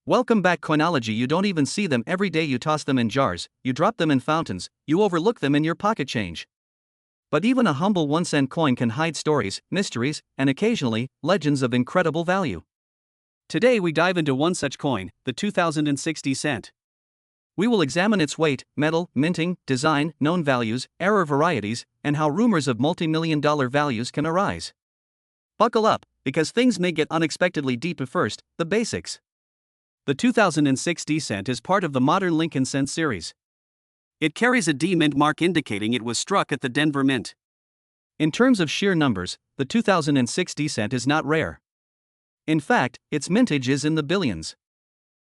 Welcome back, Coinology. You don't even see them every day. You toss them in jars, you drop them in fountains, you overlook them in your pocket change. But even a humble 1-cent coin can hide stories, mysteries, and occasionally, legends of incredible value. Today we dive into one such coin, the 2060 cent. We will examine its weight, metal, minting, design, known values, error varieties, and how rumors of multi-million-dollar values can arise. Buckle up, because things may get unexpectedly deep. At first, the basics. The 2060 cent is part of the modern Lincoln cent series. It carries a D mint mark indicating it was struck at the Denver Mint. In terms of sheer numbers, the 2060 cent is not rare. In fact, its mintage is in the billions.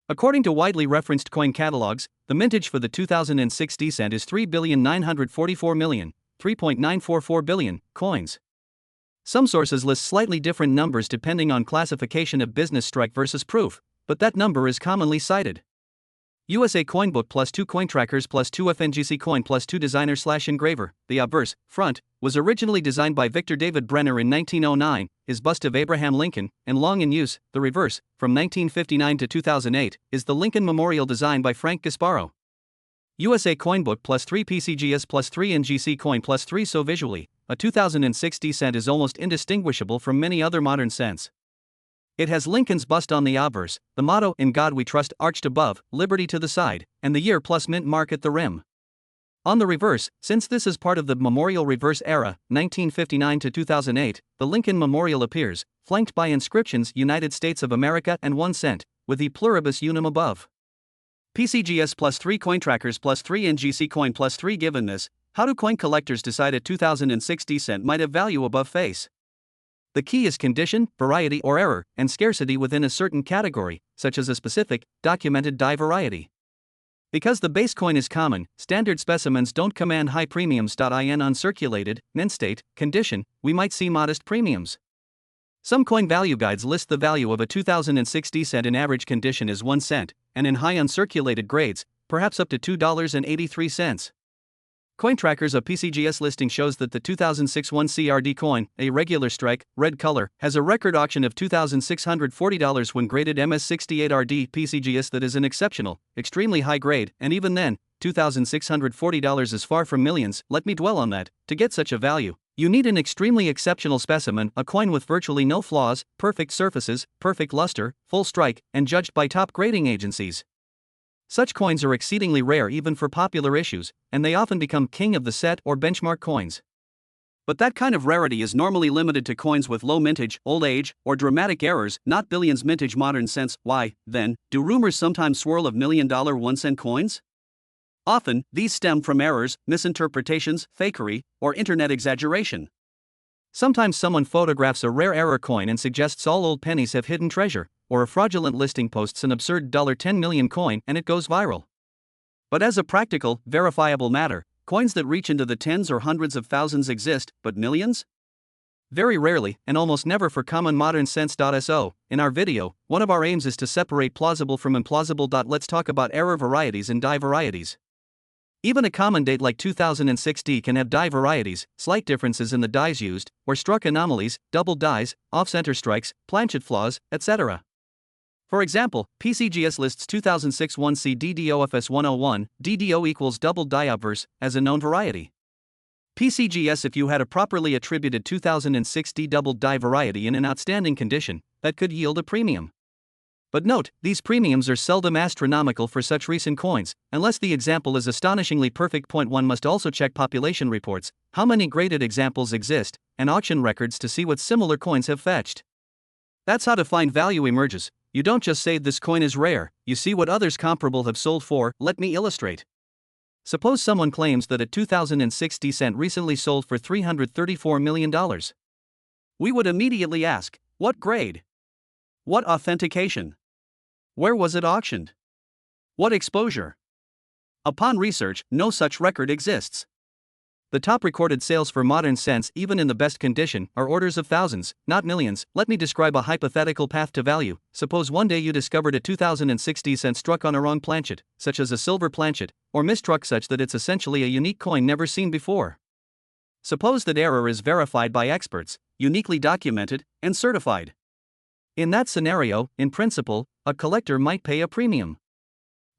According to widely referenced coin catalogs, the mintage for the 2060 cent is 3,944,3.944 billion coins. Some sources list slightly different numbers depending on classification of business strike versus proof, but that number is commonly cited. USA Coinbook plus 2 Cointrackers plus 2 FNGC Coin plus 2 Designer/Engraver. The obverse, front, was originally designed by Victor David Brenner in 1909, his bust of Abraham Lincoln, and long in use. The reverse, from 1959 to 2008, is the Lincoln Memorial designed by Frank Gasparo. USA Coinbook plus 3 PCGS plus 3 NGC Coin plus 3. So visually, a 2060 cent is almost indistinguishable from many other modern cents. It has Lincoln's bust on the obverse, the motto "In God We Trust" arched above, liberty to the side, and the year plus mint mark at the rim. On the reverse, since this is part of the Memorial reverse era, 1959 to 2008, the Lincoln Memorial appears, flanked by inscriptions United States of America and 1 cent, with E pluribus unum above. PCGS plus 3 Cointrackers plus 3 NGC Coin plus 3. Given this, how do coin collectors decide a 2060 cent might have value above face? The key is condition, variety or error, and scarcity within a certain category, such as a specific, documented die variety. Because the base coin is common, standard specimens don't command high premiums. In uncirculated, mint state, condition, we might see modest premiums. Some coin value guides list the value of a 2060 cent in average condition as 1 cent, and in high uncirculated grades, perhaps up to $2.83. Cointracker's a PCGS listing shows that the 2006 1 CRD coin, a regular strike, red color, has a record auction of $2,640 when graded MS68RD. PCGS that is an exceptional, extremely high grade, and even then, $2,640 is far from millions. Let me dwell on that. To get such a value, you need an extremely exceptional specimen, a coin with virtually no flaws, perfect surfaces, perfect luster, full strike, and judged by top grading agencies. Such coins are exceedingly rare even for popular issues, and they often become king of the set or benchmark coins. But that kind of rarity is normally limited to coins with low mintage, old age, or dramatic errors, not billions mintage modern cents. Why, then, do rumors sometimes swirl of million-dollar 1-cent coins? Often, these stem from errors, misinterpretations, fakery, or internet exaggeration. Sometimes someone photographs a rare error coin and suggests all old pennies have hidden treasure, or a fraudulent listing posts an absurd $10 million coin and it goes viral. But as a practical, verifiable matter, coins that reach into the tens or hundreds of thousands exist, but millions? Very rarely, and almost never for common modern cents. So, in our video, one of our aims is to separate plausible from implausible. Let's talk about error varieties and die varieties. Even a common date like 2060 can have die varieties, slight differences in the dies used, or struck anomalies, double dies, off-center strikes, planchet flaws, etc. For example, PCGS lists 2006 1C DDOFS 101, DDO equals double die obverse, as a known variety. PCGS if you had a properly attributed 2060 double die variety in an outstanding condition, that could yield a premium. But note, these premiums are seldom astronomical for such recent coins, unless the example is astonishingly perfect. One must also check population reports, how many graded examples exist, and auction records to see what similar coins have fetched. That's how to find value emerges. You don't just say this coin is rare, you see what others comparable have sold for. Let me illustrate. Suppose someone claims that a 2060 cent recently sold for $334 million. We would immediately ask, what grade? What authentication? Where was it auctioned? What exposure? Upon research, no such record exists. The top recorded sales for modern cents, even in the best condition, are orders of thousands, not millions. Let me describe a hypothetical path to value. Suppose one day you discovered a 2060 cent struck on a wrong planchet, such as a silver planchet, or mistruck such that it's essentially a unique coin never seen before. Suppose that error is verified by experts, uniquely documented, and certified. In that scenario, in principle, a collector might pay a premium.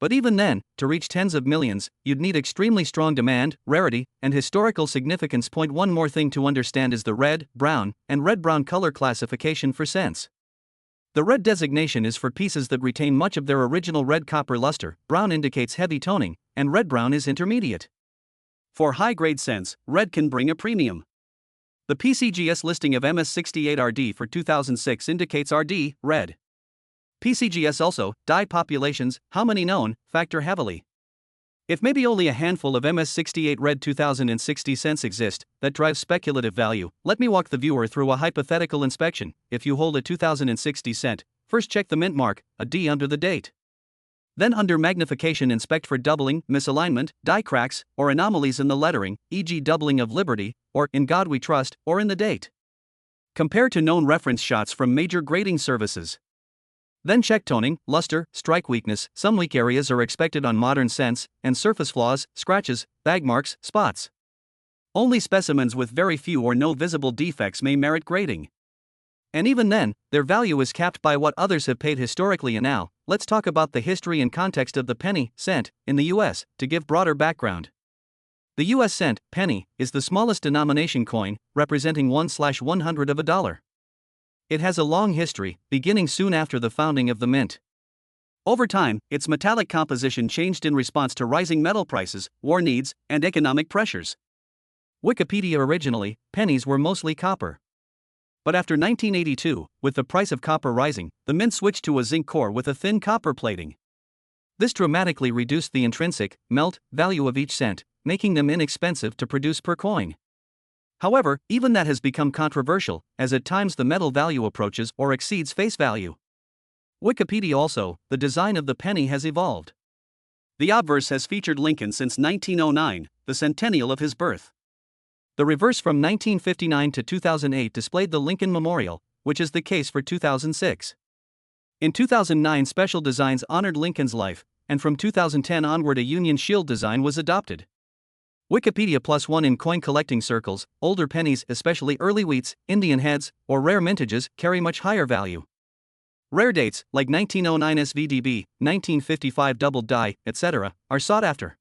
But even then, to reach tens of millions, you'd need extremely strong demand, rarity, and historical significance. One more thing to understand is the red, brown, and red-brown color classification for cents. The red designation is for pieces that retain much of their original red copper luster, brown indicates heavy toning, and red-brown is intermediate. For high-grade cents, red can bring a premium. The PCGS listing of MS68RD for 2006 indicates RD, red. PCGS also, die populations, how many known, factor heavily. If maybe only a handful of MS68 red 2060 cents exist, that drives speculative value, let me walk the viewer through a hypothetical inspection. If you hold a 2060 cent, first check the mint mark, a D under the date. Then under magnification inspect for doubling, misalignment, die cracks, or anomalies in the lettering, e.g. doubling of Liberty, or In God We Trust, or in the date. Compare to known reference shots from major grading services. Then check toning, luster, strike weakness. Some weak areas are expected on modern cents, and surface flaws, scratches, bag marks, spots. Only specimens with very few or no visible defects may merit grading. And even then, their value is capped by what others have paid historically. And now, let's talk about the history and context of the penny, cent, in the US, to give broader background. The US cent, penny, is the smallest denomination coin, representing 1/100 of a dollar. It has a long history, beginning soon after the founding of the mint. Over time, its metallic composition changed in response to rising metal prices, war needs, and economic pressures. Wikipedia originally, pennies were mostly copper. But after 1982, with the price of copper rising, the mint switched to a zinc core with a thin copper plating. This dramatically reduced the intrinsic, melt, value of each cent, making them inexpensive to produce per coin. However, even that has become controversial, as at times the metal value approaches or exceeds face value. Wikipedia also, the design of the penny has evolved. The obverse has featured Lincoln since 1909, the centennial of his birth. The reverse from 1959 to 2008 displayed the Lincoln Memorial, which is the case for 2006. In 2009, special designs honored Lincoln's life, and from 2010 onward a Union Shield design was adopted. Wikipedia +1 in coin collecting circles, older pennies, especially early wheats, Indian heads, or rare mintages, carry much higher value. Rare dates, like 1909 SVDB, 1955 doubled die, etc., are sought after.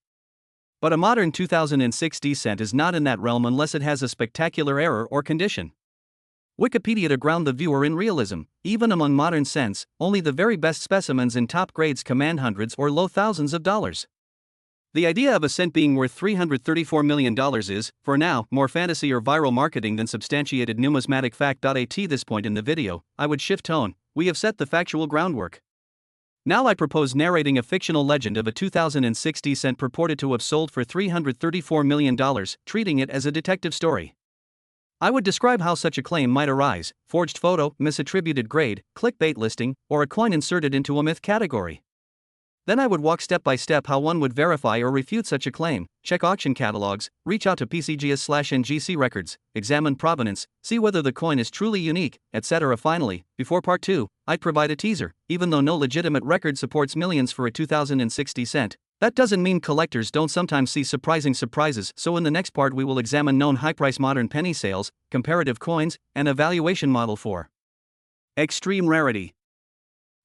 But a modern 2060 cent is not in that realm unless it has a spectacular error or condition. Wikipedia to ground the viewer in realism, even among modern cents, only the very best specimens in top grades command hundreds or low thousands of dollars. The idea of a cent being worth $334 million is, for now, more fantasy or viral marketing than substantiated numismatic fact. At this point in the video, I would shift tone. We have set the factual groundwork. Now I propose narrating a fictional legend of a 2060 cent purported to have sold for $334 million, treating it as a detective story. I would describe how such a claim might arise: forged photo, misattributed grade, clickbait listing, or a coin inserted into a myth category. Then I would walk step by step how one would verify or refute such a claim, check auction catalogs, reach out to PCGS/NGC records, examine provenance, see whether the coin is truly unique, etc. Finally, before part 2, I'd provide a teaser. Even though no legitimate record supports millions for a 2060 cent, that doesn't mean collectors don't sometimes see surprising surprises. So in the next part we will examine known high-price modern penny sales, comparative coins, and a valuation model for extreme rarity.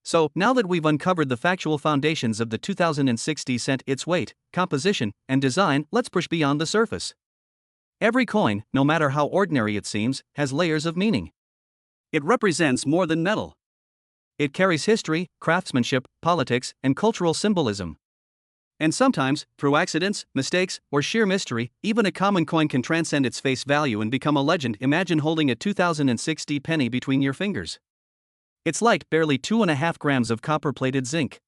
So, now that we've uncovered the factual foundations of the 2060 cent, its weight, composition, and design, let's push beyond the surface. Every coin, no matter how ordinary it seems, has layers of meaning. It represents more than metal. It carries history, craftsmanship, politics, and cultural symbolism. And sometimes, through accidents, mistakes, or sheer mystery, even a common coin can transcend its face value and become a legend. Imagine holding a 2060 penny between your fingers. It's light, barely 2.5 grams of copper-plated zinc.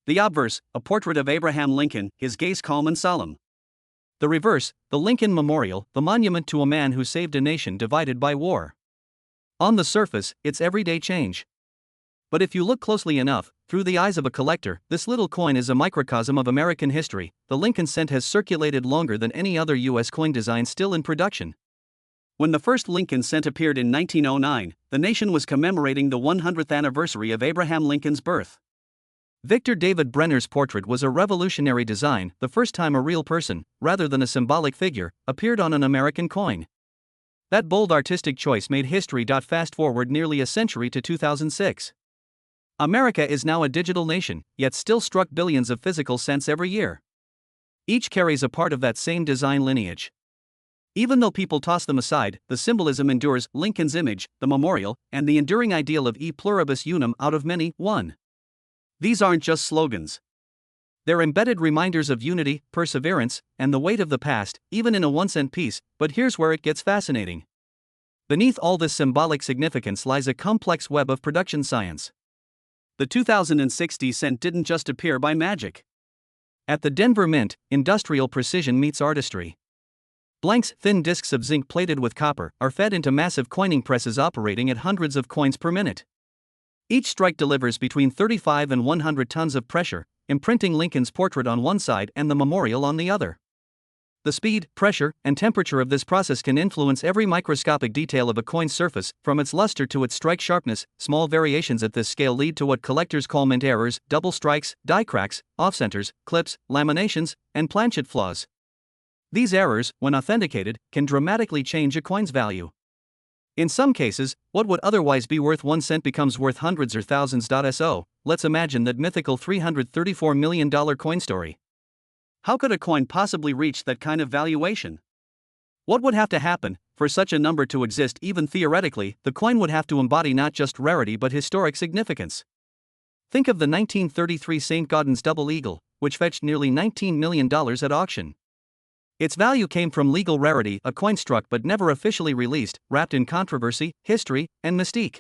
The obverse, a portrait of Abraham Lincoln, his gaze calm and solemn. The reverse, the Lincoln Memorial, the monument to a man who saved a nation divided by war. On the surface, it's everyday change. But if you look closely enough, through the eyes of a collector, this little coin is a microcosm of American history. The Lincoln cent has circulated longer than any other U.S. coin design still in production. When the first Lincoln cent appeared in 1909, the nation was commemorating the 100th anniversary of Abraham Lincoln's birth. Victor David Brenner's portrait was a revolutionary design, the first time a real person, rather than a symbolic figure, appeared on an American coin. That bold artistic choice made history. Fast forward nearly a century to 2006. America is now a digital nation, yet still struck billions of physical cents every year. Each carries a part of that same design lineage. Even though people toss them aside, the symbolism endures: Lincoln's image, the memorial, and the enduring ideal of e pluribus unum out of many, one. These aren't just slogans. They're embedded reminders of unity, perseverance, and the weight of the past, even in a 1-cent piece. But here's where it gets fascinating. Beneath all this symbolic significance lies a complex web of production science. The 2060 cent didn't just appear by magic. At the Denver Mint, industrial precision meets artistry. Blanks, thin discs of zinc plated with copper, are fed into massive coining presses operating at hundreds of coins per minute. Each strike delivers between 35 and 100 tons of pressure, imprinting Lincoln's portrait on one side and the memorial on the other. The speed, pressure, and temperature of this process can influence every microscopic detail of a coin's surface, from its luster to its strike sharpness. Small variations at this scale lead to what collectors call mint errors, double strikes, die cracks, off-centers, clips, laminations, and planchet flaws. These errors, when authenticated, can dramatically change a coin's value. In some cases, what would otherwise be worth 1 cent becomes worth hundreds or thousands. So, let's imagine that mythical $334 million coin story. How could a coin possibly reach that kind of valuation? What would have to happen for such a number to exist? Even theoretically, the coin would have to embody not just rarity but historic significance. Think of the 1933 St. Gaudens double eagle, which fetched nearly $19 million at auction. Its value came from legal rarity, a coin struck but never officially released, wrapped in controversy, history, and mystique.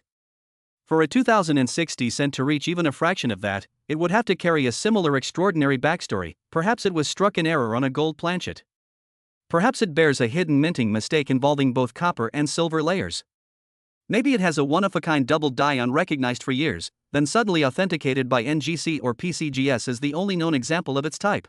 For a 2060 cent to reach even a fraction of that, it would have to carry a similar extraordinary backstory. Perhaps it was struck in error on a gold planchet. Perhaps it bears a hidden minting mistake involving both copper and silver layers. Maybe it has a one-of-a-kind double die unrecognized for years, then suddenly authenticated by NGC or PCGS as the only known example of its type.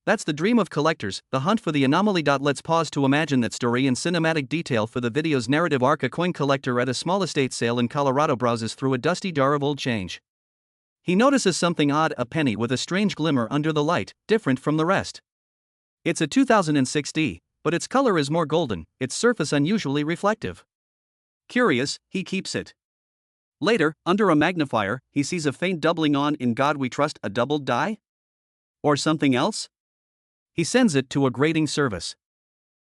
That's the dream of collectors, the hunt for the anomaly. Let's pause to imagine that story in cinematic detail for the video's narrative arc. A coin collector at a small estate sale in Colorado browses through a dusty jar of old change. He notices something odd: a penny with a strange glimmer under the light, different from the rest. It's a 2006 D, but its color is more golden, its surface unusually reflective. Curious, he keeps it. Later, under a magnifier, he sees a faint doubling on "In God We Trust." A doubled die? Or something else? He sends it to a grading service.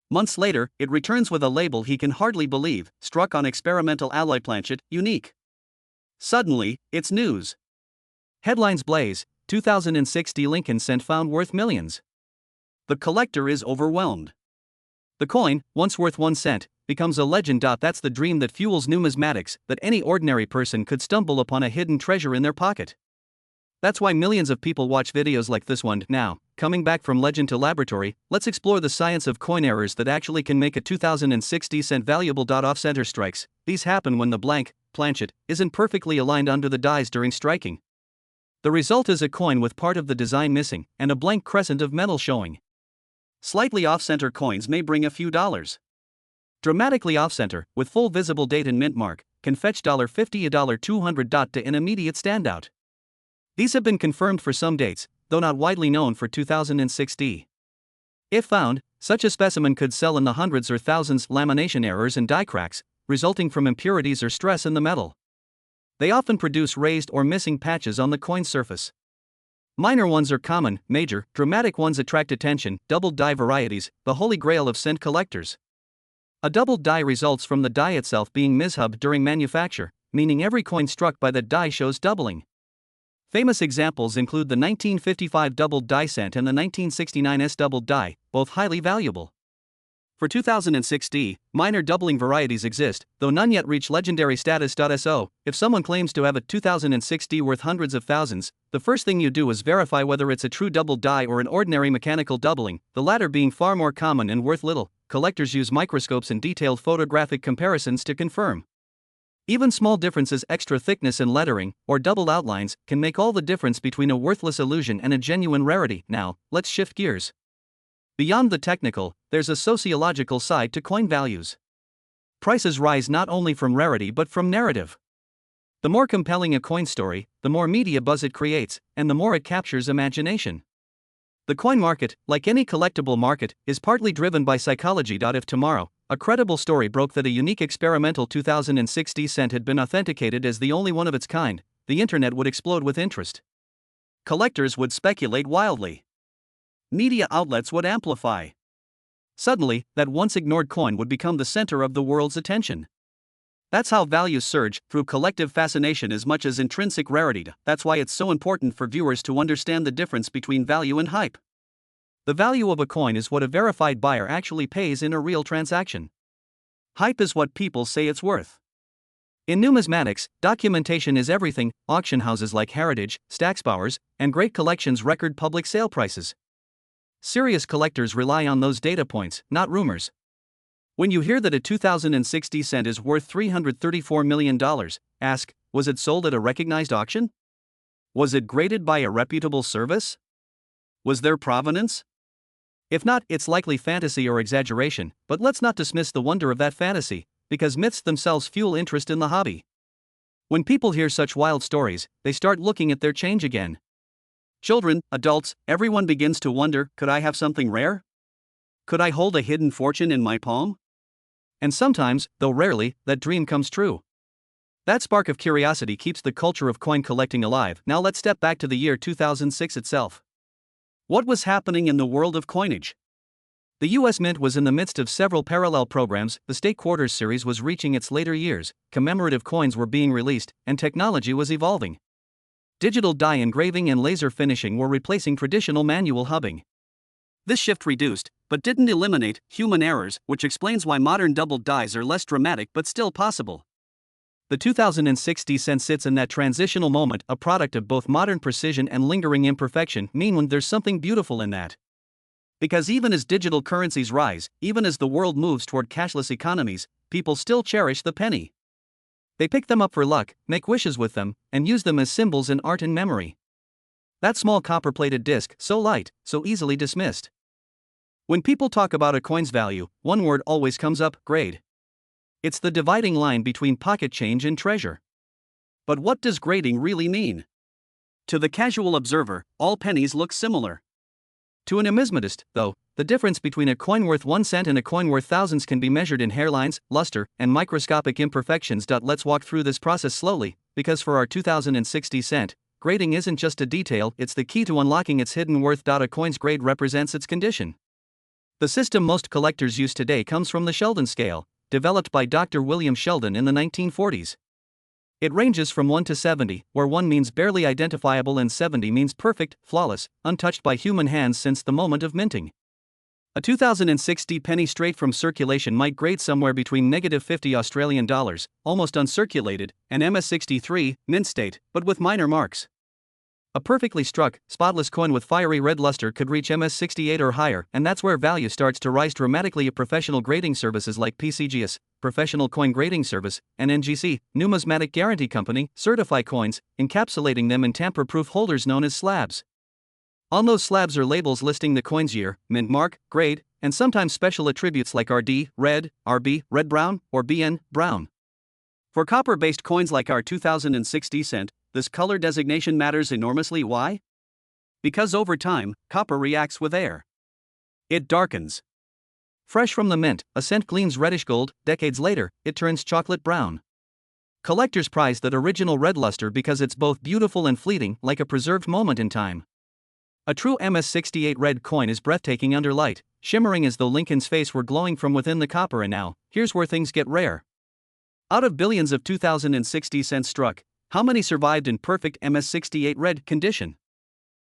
Months later, it returns with a label he can hardly believe: struck on experimental alloy planchet, unique. Suddenly, it's news. Headlines blaze: 2060 Lincoln cent found worth millions. The collector is overwhelmed. The coin, once worth 1 cent, becomes a legend. That's the dream that fuels numismatics, that any ordinary person could stumble upon a hidden treasure in their pocket. That's why millions of people watch videos like this one. Now, coming back from legend to laboratory, let's explore the science of coin errors that actually can make a 2060 cent valuable. Off-center strikes. These happen when the blank planchet isn't perfectly aligned under the dies during striking. The result is a coin with part of the design missing and a blank crescent of metal showing. Slightly off-center coins may bring a few dollars. Dramatically off-center, with full visible date and mint mark, can fetch $50 to $200. To an immediate standout. These have been confirmed for some dates, though not widely known for 2006 D. If found, such a specimen could sell in the hundreds or thousands. Lamination errors and die cracks, resulting from impurities or stress in the metal. They often produce raised or missing patches on the coin surface. Minor ones are common; major, dramatic ones attract attention. Doubled die varieties, the holy grail of cent collectors. A doubled die results from the die itself being mishubbed during manufacture, meaning every coin struck by that die shows doubling. Famous examples include the 1955 doubled die cent and the 1969 S doubled die, both highly valuable. For 2006 D, minor doubling varieties exist, though none yet reach legendary status. So, if someone claims to have a 2006 D worth hundreds of thousands, the first thing you do is verify whether it's a true doubled die or an ordinary mechanical doubling, the latter being far more common and worth little. Collectors use microscopes and detailed photographic comparisons to confirm. Even small differences, extra thickness in lettering, or doubled outlines, can make all the difference between a worthless illusion and a genuine rarity. Now, let's shift gears. Beyond the technical, there's a sociological side to coin values. Prices rise not only from rarity but from narrative. The more compelling a coin story, the more media buzz it creates, and the more it captures imagination. The coin market, like any collectible market, is partly driven by psychology. If tomorrow, A credible story broke that a unique experimental 2060 cent had been authenticated as the only one of its kind. The internet would explode with interest. Collectors would speculate wildly. Media outlets would amplify. Suddenly, that once ignored coin would become the center of the world's attention. That's how values surge, through collective fascination as much as intrinsic rarity. That's why it's so important for viewers to understand the difference between value and hype. The value of a coin is what a verified buyer actually pays in a real transaction. Hype is what people say it's worth. In numismatics, documentation is everything. Auction houses like Heritage, Stacksbowers, and great collections record public sale prices. Serious collectors rely on those data points, not rumors. When you hear that a 2060 cent is worth $334 million, ask, was it sold at a recognized auction? Was it graded by a reputable service? Was there provenance? If not, it's likely fantasy or exaggeration, but let's not dismiss the wonder of that fantasy, because myths themselves fuel interest in the hobby. When people hear such wild stories, they start looking at their change again. Children, adults, everyone begins to wonder, could I have something rare? Could I hold a hidden fortune in my palm? And sometimes, though rarely, that dream comes true. That spark of curiosity keeps the culture of coin collecting alive. Now let's step back to the year 2006 itself. What was happening in the world of coinage? The US Mint was in the midst of several parallel programs. The State Quarters series was reaching its later years, commemorative coins were being released, and technology was evolving. Digital die engraving and laser finishing were replacing traditional manual hubbing. This shift reduced, but didn't eliminate, human errors, which explains why modern doubled dies are less dramatic but still possible. The 2060 cent sits in that transitional moment, a product of both modern precision and lingering imperfection. Meanwhile, there's something beautiful in that. Because even as digital currencies rise, even as the world moves toward cashless economies, people still cherish the penny. They pick them up for luck, make wishes with them, and use them as symbols in art and memory. That small copper-plated disc, so light, so easily dismissed. When people talk about a coin's value, one word always comes up: grade. It's the dividing line between pocket change and treasure. But what does grading really mean? To the casual observer, all pennies look similar. To a numismatist, though, the difference between a coin worth 1 cent and a coin worth thousands can be measured in hairlines, luster, and microscopic imperfections. Let's walk through this process slowly, because for our 2060 cent, grading isn't just a detail, it's the key to unlocking its hidden worth. A coin's grade represents its condition. The system most collectors use today comes from the Sheldon scale, developed by Dr. William Sheldon in the 1940s. It ranges from 1 to 70, where 1 means barely identifiable and 70 means perfect, flawless, untouched by human hands since the moment of minting. A 2060 penny straight from circulation might grade somewhere between -50 Australian dollars, almost uncirculated, and MS63, mint state, but with minor marks. A perfectly struck, spotless coin with fiery red luster could reach MS68 or higher, and that's where value starts to rise dramatically. Professional grading services like PCGS, Professional Coin Grading Service, and NGC, Numismatic Guarantee Company, certify coins, encapsulating them in tamper-proof holders known as slabs. On those slabs are labels listing the coin's year, mint mark, grade, and sometimes special attributes like RD, red, RB, red-brown, or BN, brown. For copper-based coins like our 2060 cent, this color designation matters enormously. Why? Because over time, copper reacts with air. It darkens. Fresh from the mint, a cent gleams reddish gold. Decades later, it turns chocolate brown. Collectors prize that original red luster because it's both beautiful and fleeting, like a preserved moment in time. A true MS68 red coin is breathtaking under light, shimmering as though Lincoln's face were glowing from within the copper. And now, here's where things get rare. Out of billions of 2060 cents struck, how many survived in perfect MS68 red condition?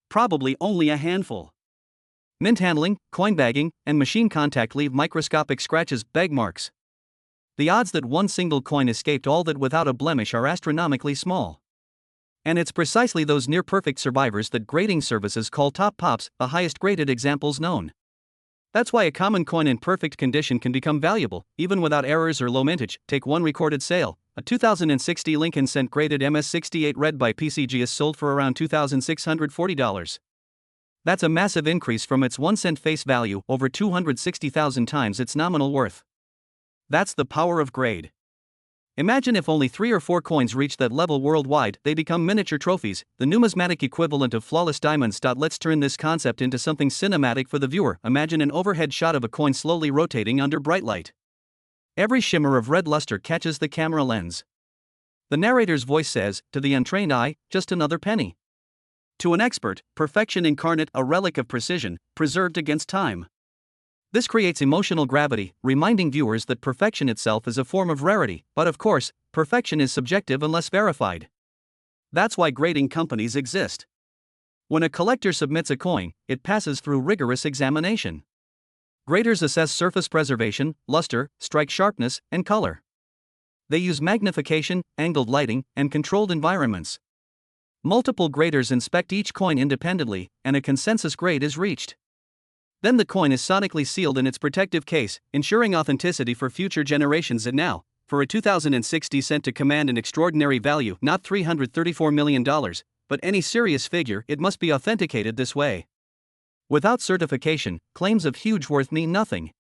Probably only a handful. Mint handling, coin bagging, and machine contact leave microscopic scratches, beg marks. The odds that one single coin escaped all that without a blemish are astronomically small. And it's precisely those near-perfect survivors that grading services call top pops, the highest graded examples known. That's why a common coin in perfect condition can become valuable, even without errors or low mintage. Take one recorded sale. A 2060 Lincoln cent graded MS68 red by PCG is sold for around $2,640. That's a massive increase from its 1 cent face value, over 260,000 times its nominal worth. That's the power of grade. Imagine if only 3 or 4 coins reach that level worldwide, they become miniature trophies, the numismatic equivalent of flawless diamonds. Let's turn this concept into something cinematic for the viewer. Imagine an overhead shot of a coin slowly rotating under bright light. Every shimmer of red luster catches the camera lens. The narrator's voice says, to the untrained eye, just another penny. To an expert, perfection incarnate, a relic of precision, preserved against time. This creates emotional gravity, reminding viewers that perfection itself is a form of rarity, but of course, perfection is subjective unless verified. That's why grading companies exist. When a collector submits a coin, it passes through rigorous examination. Graders assess surface preservation, luster, strike sharpness, and color. They use magnification, angled lighting, and controlled environments. Multiple graders inspect each coin independently, and a consensus grade is reached. Then the coin is sonically sealed in its protective case, ensuring authenticity for future generations. And now, for a 2060 cent to command an extraordinary value, not $334 million, but any serious figure, it must be authenticated this way. Without certification, claims of huge worth mean nothing.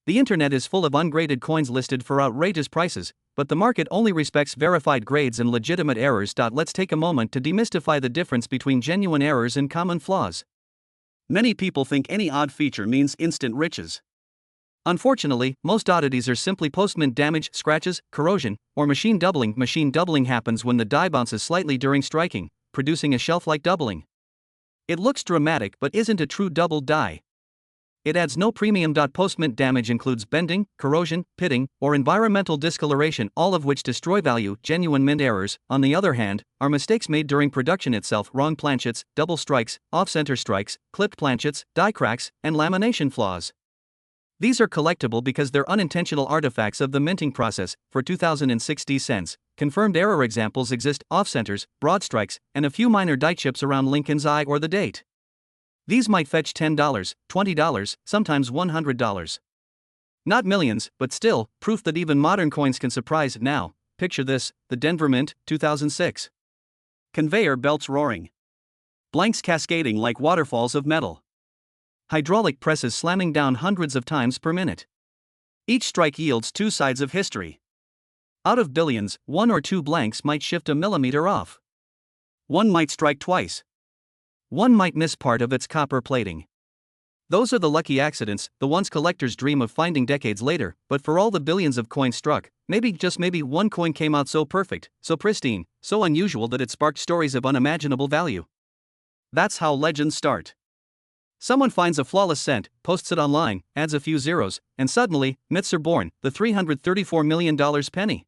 The internet is full of ungraded coins listed for outrageous prices, but the market only respects verified grades and legitimate errors. Let's take a moment to demystify the difference between genuine errors and common flaws. Many people think any odd feature means instant riches. Unfortunately, most oddities are simply post-mint damage, scratches, corrosion, or machine doubling. Machine doubling happens when the die bounces slightly during striking, producing a shelf-like doubling. It looks dramatic but isn't a true doubled die. It adds no premium. Post-mint damage includes bending, corrosion, pitting, or environmental discoloration, all of which destroy value. Genuine mint errors, on the other hand, are mistakes made during production itself: wrong planchets, double strikes, off-center strikes, clipped planchets, die cracks, and lamination flaws. These are collectible because they're unintentional artifacts of the minting process. For 2060 cents, confirmed error examples exist: off-centers, broad strikes, and a few minor die chips around Lincoln's eye or the date. These might fetch $10, $20, sometimes $100. Not millions, but still, proof that even modern coins can surprise. Now, picture this: the Denver Mint, 2006. Conveyor belts roaring. Blanks cascading like waterfalls of metal. Hydraulic presses slamming down hundreds of times per minute. Each strike yields two sides of history. Out of billions, one or two blanks might shift a millimeter off. One might strike twice. One might miss part of its copper plating. Those are the lucky accidents, the ones collectors dream of finding decades later. But for all the billions of coins struck, maybe, just maybe, one coin came out so perfect, so pristine, so unusual that it sparked stories of unimaginable value. That's how legends start. Someone finds a flawless cent, posts it online, adds a few zeros, and suddenly, myths are born: the $334 million penny.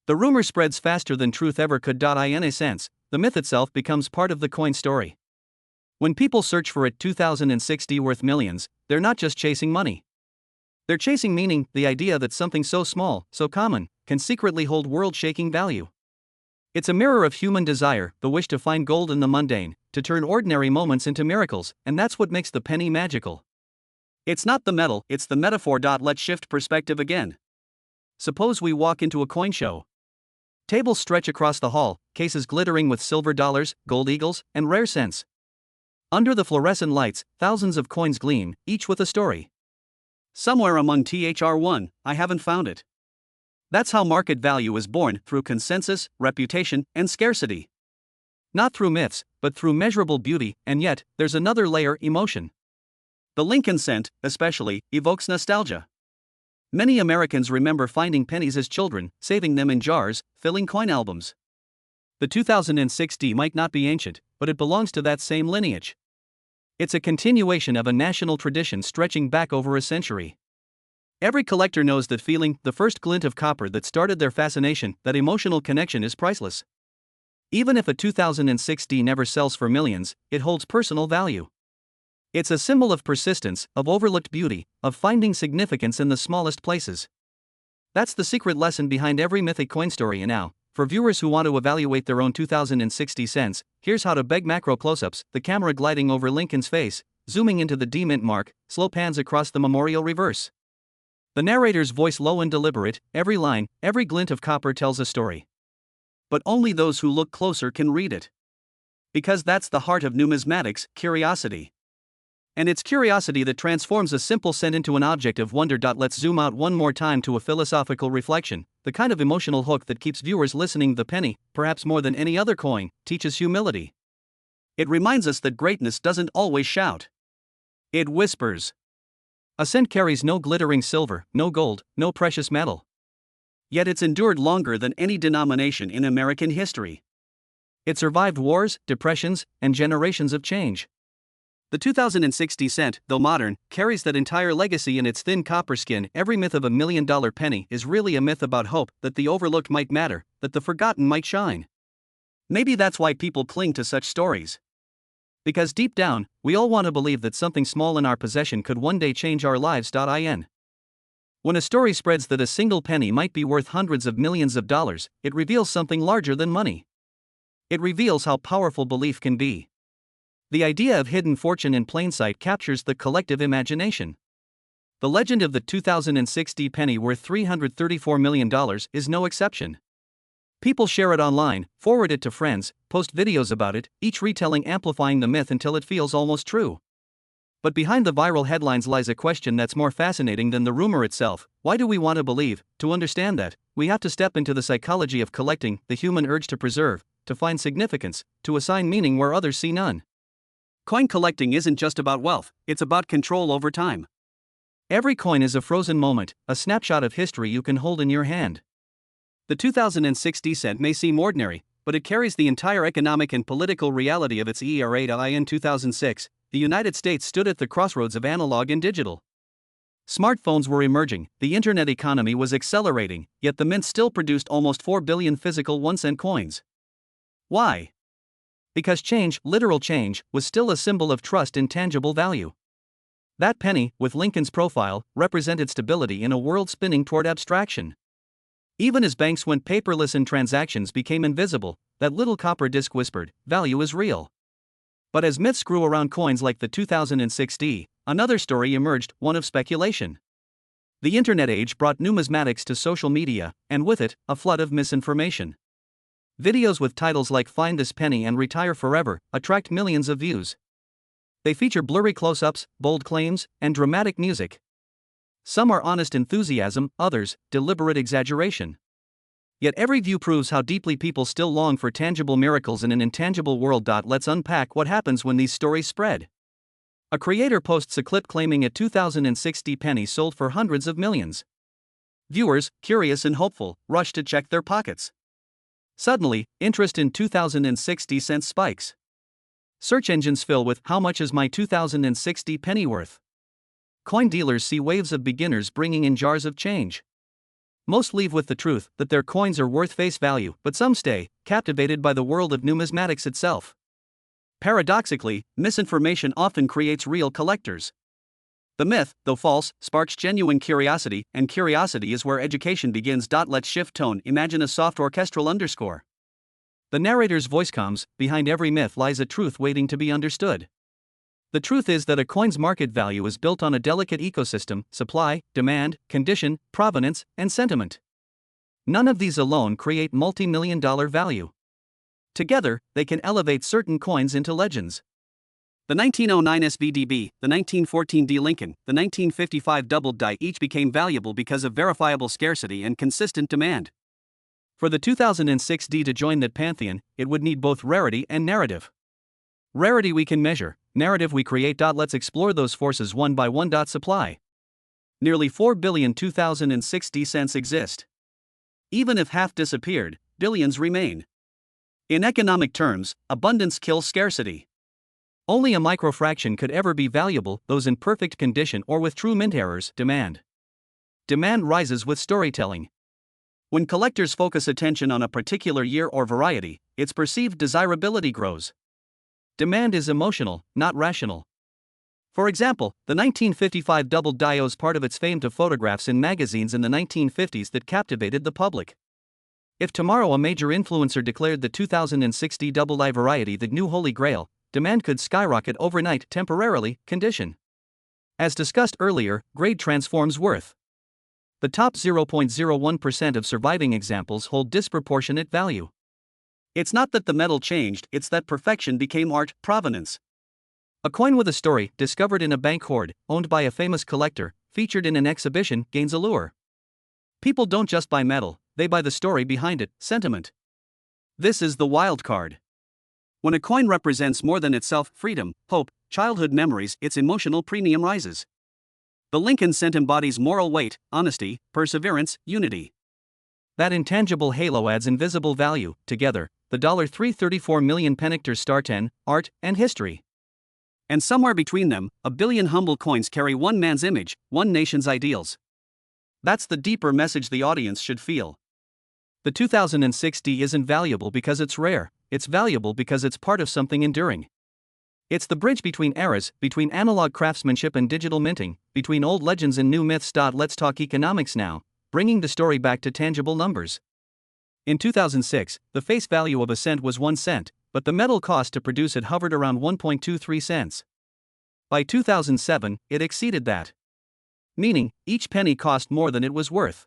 The rumor spreads faster than truth ever could. In a sense, the myth itself becomes part of the coin story. When people search for it 2060 worth millions, they're not just chasing money. They're chasing meaning, the idea that something so small, so common, can secretly hold world-shaking value. It's a mirror of human desire, the wish to find gold in the mundane, to turn ordinary moments into miracles, and that's what makes the penny magical. It's not the metal, it's the metaphor. Let's shift perspective again. Suppose we walk into a coin show. Tables stretch across the hall, cases glittering with silver dollars, gold eagles, and rare cents. Under the fluorescent lights, thousands of coins gleam, each with a story. Somewhere among THR1, I haven't found it. That's how market value is born: through consensus, reputation, and scarcity. Not through myths, but through measurable beauty. And yet, there's another layer: emotion. The Lincoln cent, especially, evokes nostalgia. Many Americans remember finding pennies as children, saving them in jars, filling coin albums. The 2060 might not be ancient, but it belongs to that same lineage. It's a continuation of a national tradition stretching back over a century. Every collector knows that feeling, the first glint of copper that started their fascination. That emotional connection is priceless. Even if a 2060 never sells for millions, it holds personal value. It's a symbol of persistence, of overlooked beauty, of finding significance in the smallest places. That's the secret lesson behind every mythic coin story. And now, for viewers who want to evaluate their own 2060 cents, here's how to beg. Macro close-ups: the camera gliding over Lincoln's face, zooming into the D mint mark, slow pans across the memorial reverse. The narrator's voice low and deliberate, every line, every glint of copper tells a story. But only those who look closer can read it. Because that's the heart of numismatics: curiosity. And it's curiosity that transforms a simple cent into an object of wonder. Let's zoom out one more time to a philosophical reflection, the kind of emotional hook that keeps viewers listening. The penny, perhaps more than any other coin, teaches humility. It reminds us that greatness doesn't always shout. It whispers. A cent carries no glittering silver, no gold, no precious metal. Yet it's endured longer than any denomination in American history. It survived wars, depressions, and generations of change. The 2060 cent, though modern, carries that entire legacy in its thin copper skin. Every myth of $1,000,000 penny is really a myth about hope, that the overlooked might matter, that the forgotten might shine. Maybe that's why people cling to such stories. Because deep down, we all want to believe that something small in our possession could one day change our lives. When a story spreads that a single penny might be worth hundreds of millions of dollars, it reveals something larger than money. It reveals how powerful belief can be. The idea of hidden fortune in plain sight captures the collective imagination. The legend of the 2060 penny worth $334 million is no exception. People share it online, forward it to friends, post videos about it, each retelling amplifying the myth until it feels almost true. But behind the viral headlines lies a question that's more fascinating than the rumor itself. Why do we want to believe? To understand that, we have to step into the psychology of collecting, the human urge to preserve, to find significance, to assign meaning where others see none. Coin collecting isn't just about wealth, it's about control over time. Every coin is a frozen moment, a snapshot of history you can hold in your hand. The 2060 cent may seem ordinary, but it carries the entire economic and political reality of its era. In 2006, the United States stood at the crossroads of analog and digital. Smartphones were emerging, the internet economy was accelerating, yet the mint still produced almost 4 billion physical 1-cent coins. Why? Because change, literal change, was still a symbol of trust in tangible value. That penny, with Lincoln's profile, represented stability in a world spinning toward abstraction. Even as banks went paperless and transactions became invisible, that little copper disc whispered, "Value is real." But as myths grew around coins like the 2060, another story emerged, one of speculation. The internet age brought numismatics to social media, and with it, a flood of misinformation. Videos with titles like "Find This Penny and Retire Forever" attract millions of views. They feature blurry close-ups, bold claims, and dramatic music. Some are honest enthusiasm, others, deliberate exaggeration. Yet every view proves how deeply people still long for tangible miracles in an intangible world. Let's unpack what happens when these stories spread. A creator posts a clip claiming a 2060 penny sold for hundreds of millions. Viewers, curious and hopeful, rush to check their pockets. Suddenly, interest in 2060 cents spikes. Search engines fill with "How much is my 2060 penny worth?" Coin dealers see waves of beginners bringing in jars of change. Most leave with the truth that their coins are worth face value, but some stay, captivated by the world of numismatics itself. Paradoxically, misinformation often creates real collectors. The myth, though false, sparks genuine curiosity, and curiosity is where education begins. Let's shift tone. Imagine a soft orchestral underscore. The narrator's voice comes, behind every myth lies a truth waiting to be understood. The truth is that a coin's market value is built on a delicate ecosystem: supply, demand, condition, provenance, and sentiment. None of these alone create multi-million-dollar value. Together, they can elevate certain coins into legends. The 1909 SVDB, the 1914 D. Lincoln, the 1955 doubled die each became valuable because of verifiable scarcity and consistent demand. For the 2006 D to join that pantheon, it would need both rarity and narrative. Rarity we can measure, narrative we create. Let's explore those forces one by one. Supply. Nearly 4 billion 2060 cents exist. Even if half disappeared, billions remain. In economic terms, abundance kills scarcity. Only a microfraction could ever be valuable, those in perfect condition or with true mint errors. Demand. Demand rises with storytelling. When collectors focus attention on a particular year or variety, its perceived desirability grows. Demand is emotional, not rational. For example, the 1955 double die owes part of its fame to photographs in magazines in the 1950s that captivated the public. If tomorrow a major influencer declared the 2060 double die variety the new holy grail, demand could skyrocket overnight. Temporarily, condition. As discussed earlier, grade transforms worth. The top 0.01% of surviving examples hold disproportionate value. It's not that the metal changed, it's that perfection became art. Provenance. A coin with a story, discovered in a bank hoard, owned by a famous collector, featured in an exhibition, gains allure. People don't just buy metal, they buy the story behind it, sentiment. This is the wild card. When a coin represents more than itself, freedom, hope, childhood memories, its emotional premium rises. The Lincoln cent embodies moral weight, honesty, perseverance, unity. That intangible halo adds invisible value. Together, the $334 million Pennectors star 10, art, and history. And somewhere between them, a billion humble coins carry one man's image, one nation's ideals. That's the deeper message the audience should feel. The 2060 isn't valuable because it's rare, it's valuable because it's part of something enduring. It's the bridge between eras, between analog craftsmanship and digital minting, between old legends and new myths. Let's talk economics now, bringing the story back to tangible numbers. In 2006, the face value of a cent was 1 cent, but the metal cost to produce it hovered around 1.23 cents. By 2007, it exceeded that. Meaning, each penny cost more than it was worth.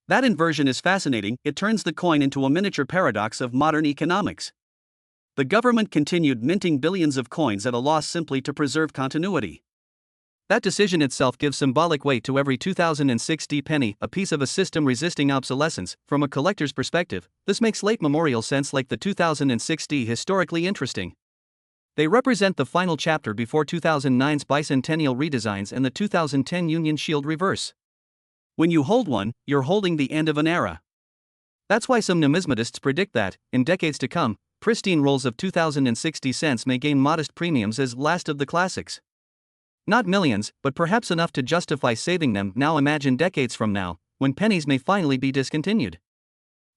That inversion is fascinating. It turns the coin into a miniature paradox of modern economics. The government continued minting billions of coins at a loss simply to preserve continuity. That decision itself gives symbolic weight to every 2060 penny, a piece of a system resisting obsolescence. From a collector's perspective, this makes late memorial cents like the 2060 historically interesting. They represent the final chapter before 2009's bicentennial redesigns and the 2010 Union Shield reverse. When you hold one, you're holding the end of an era. That's why some numismatists predict that, in decades to come, pristine rolls of 2060 cents may gain modest premiums as last of the classics. Not millions, but perhaps enough to justify saving them. Now imagine decades from now, when pennies may finally be discontinued.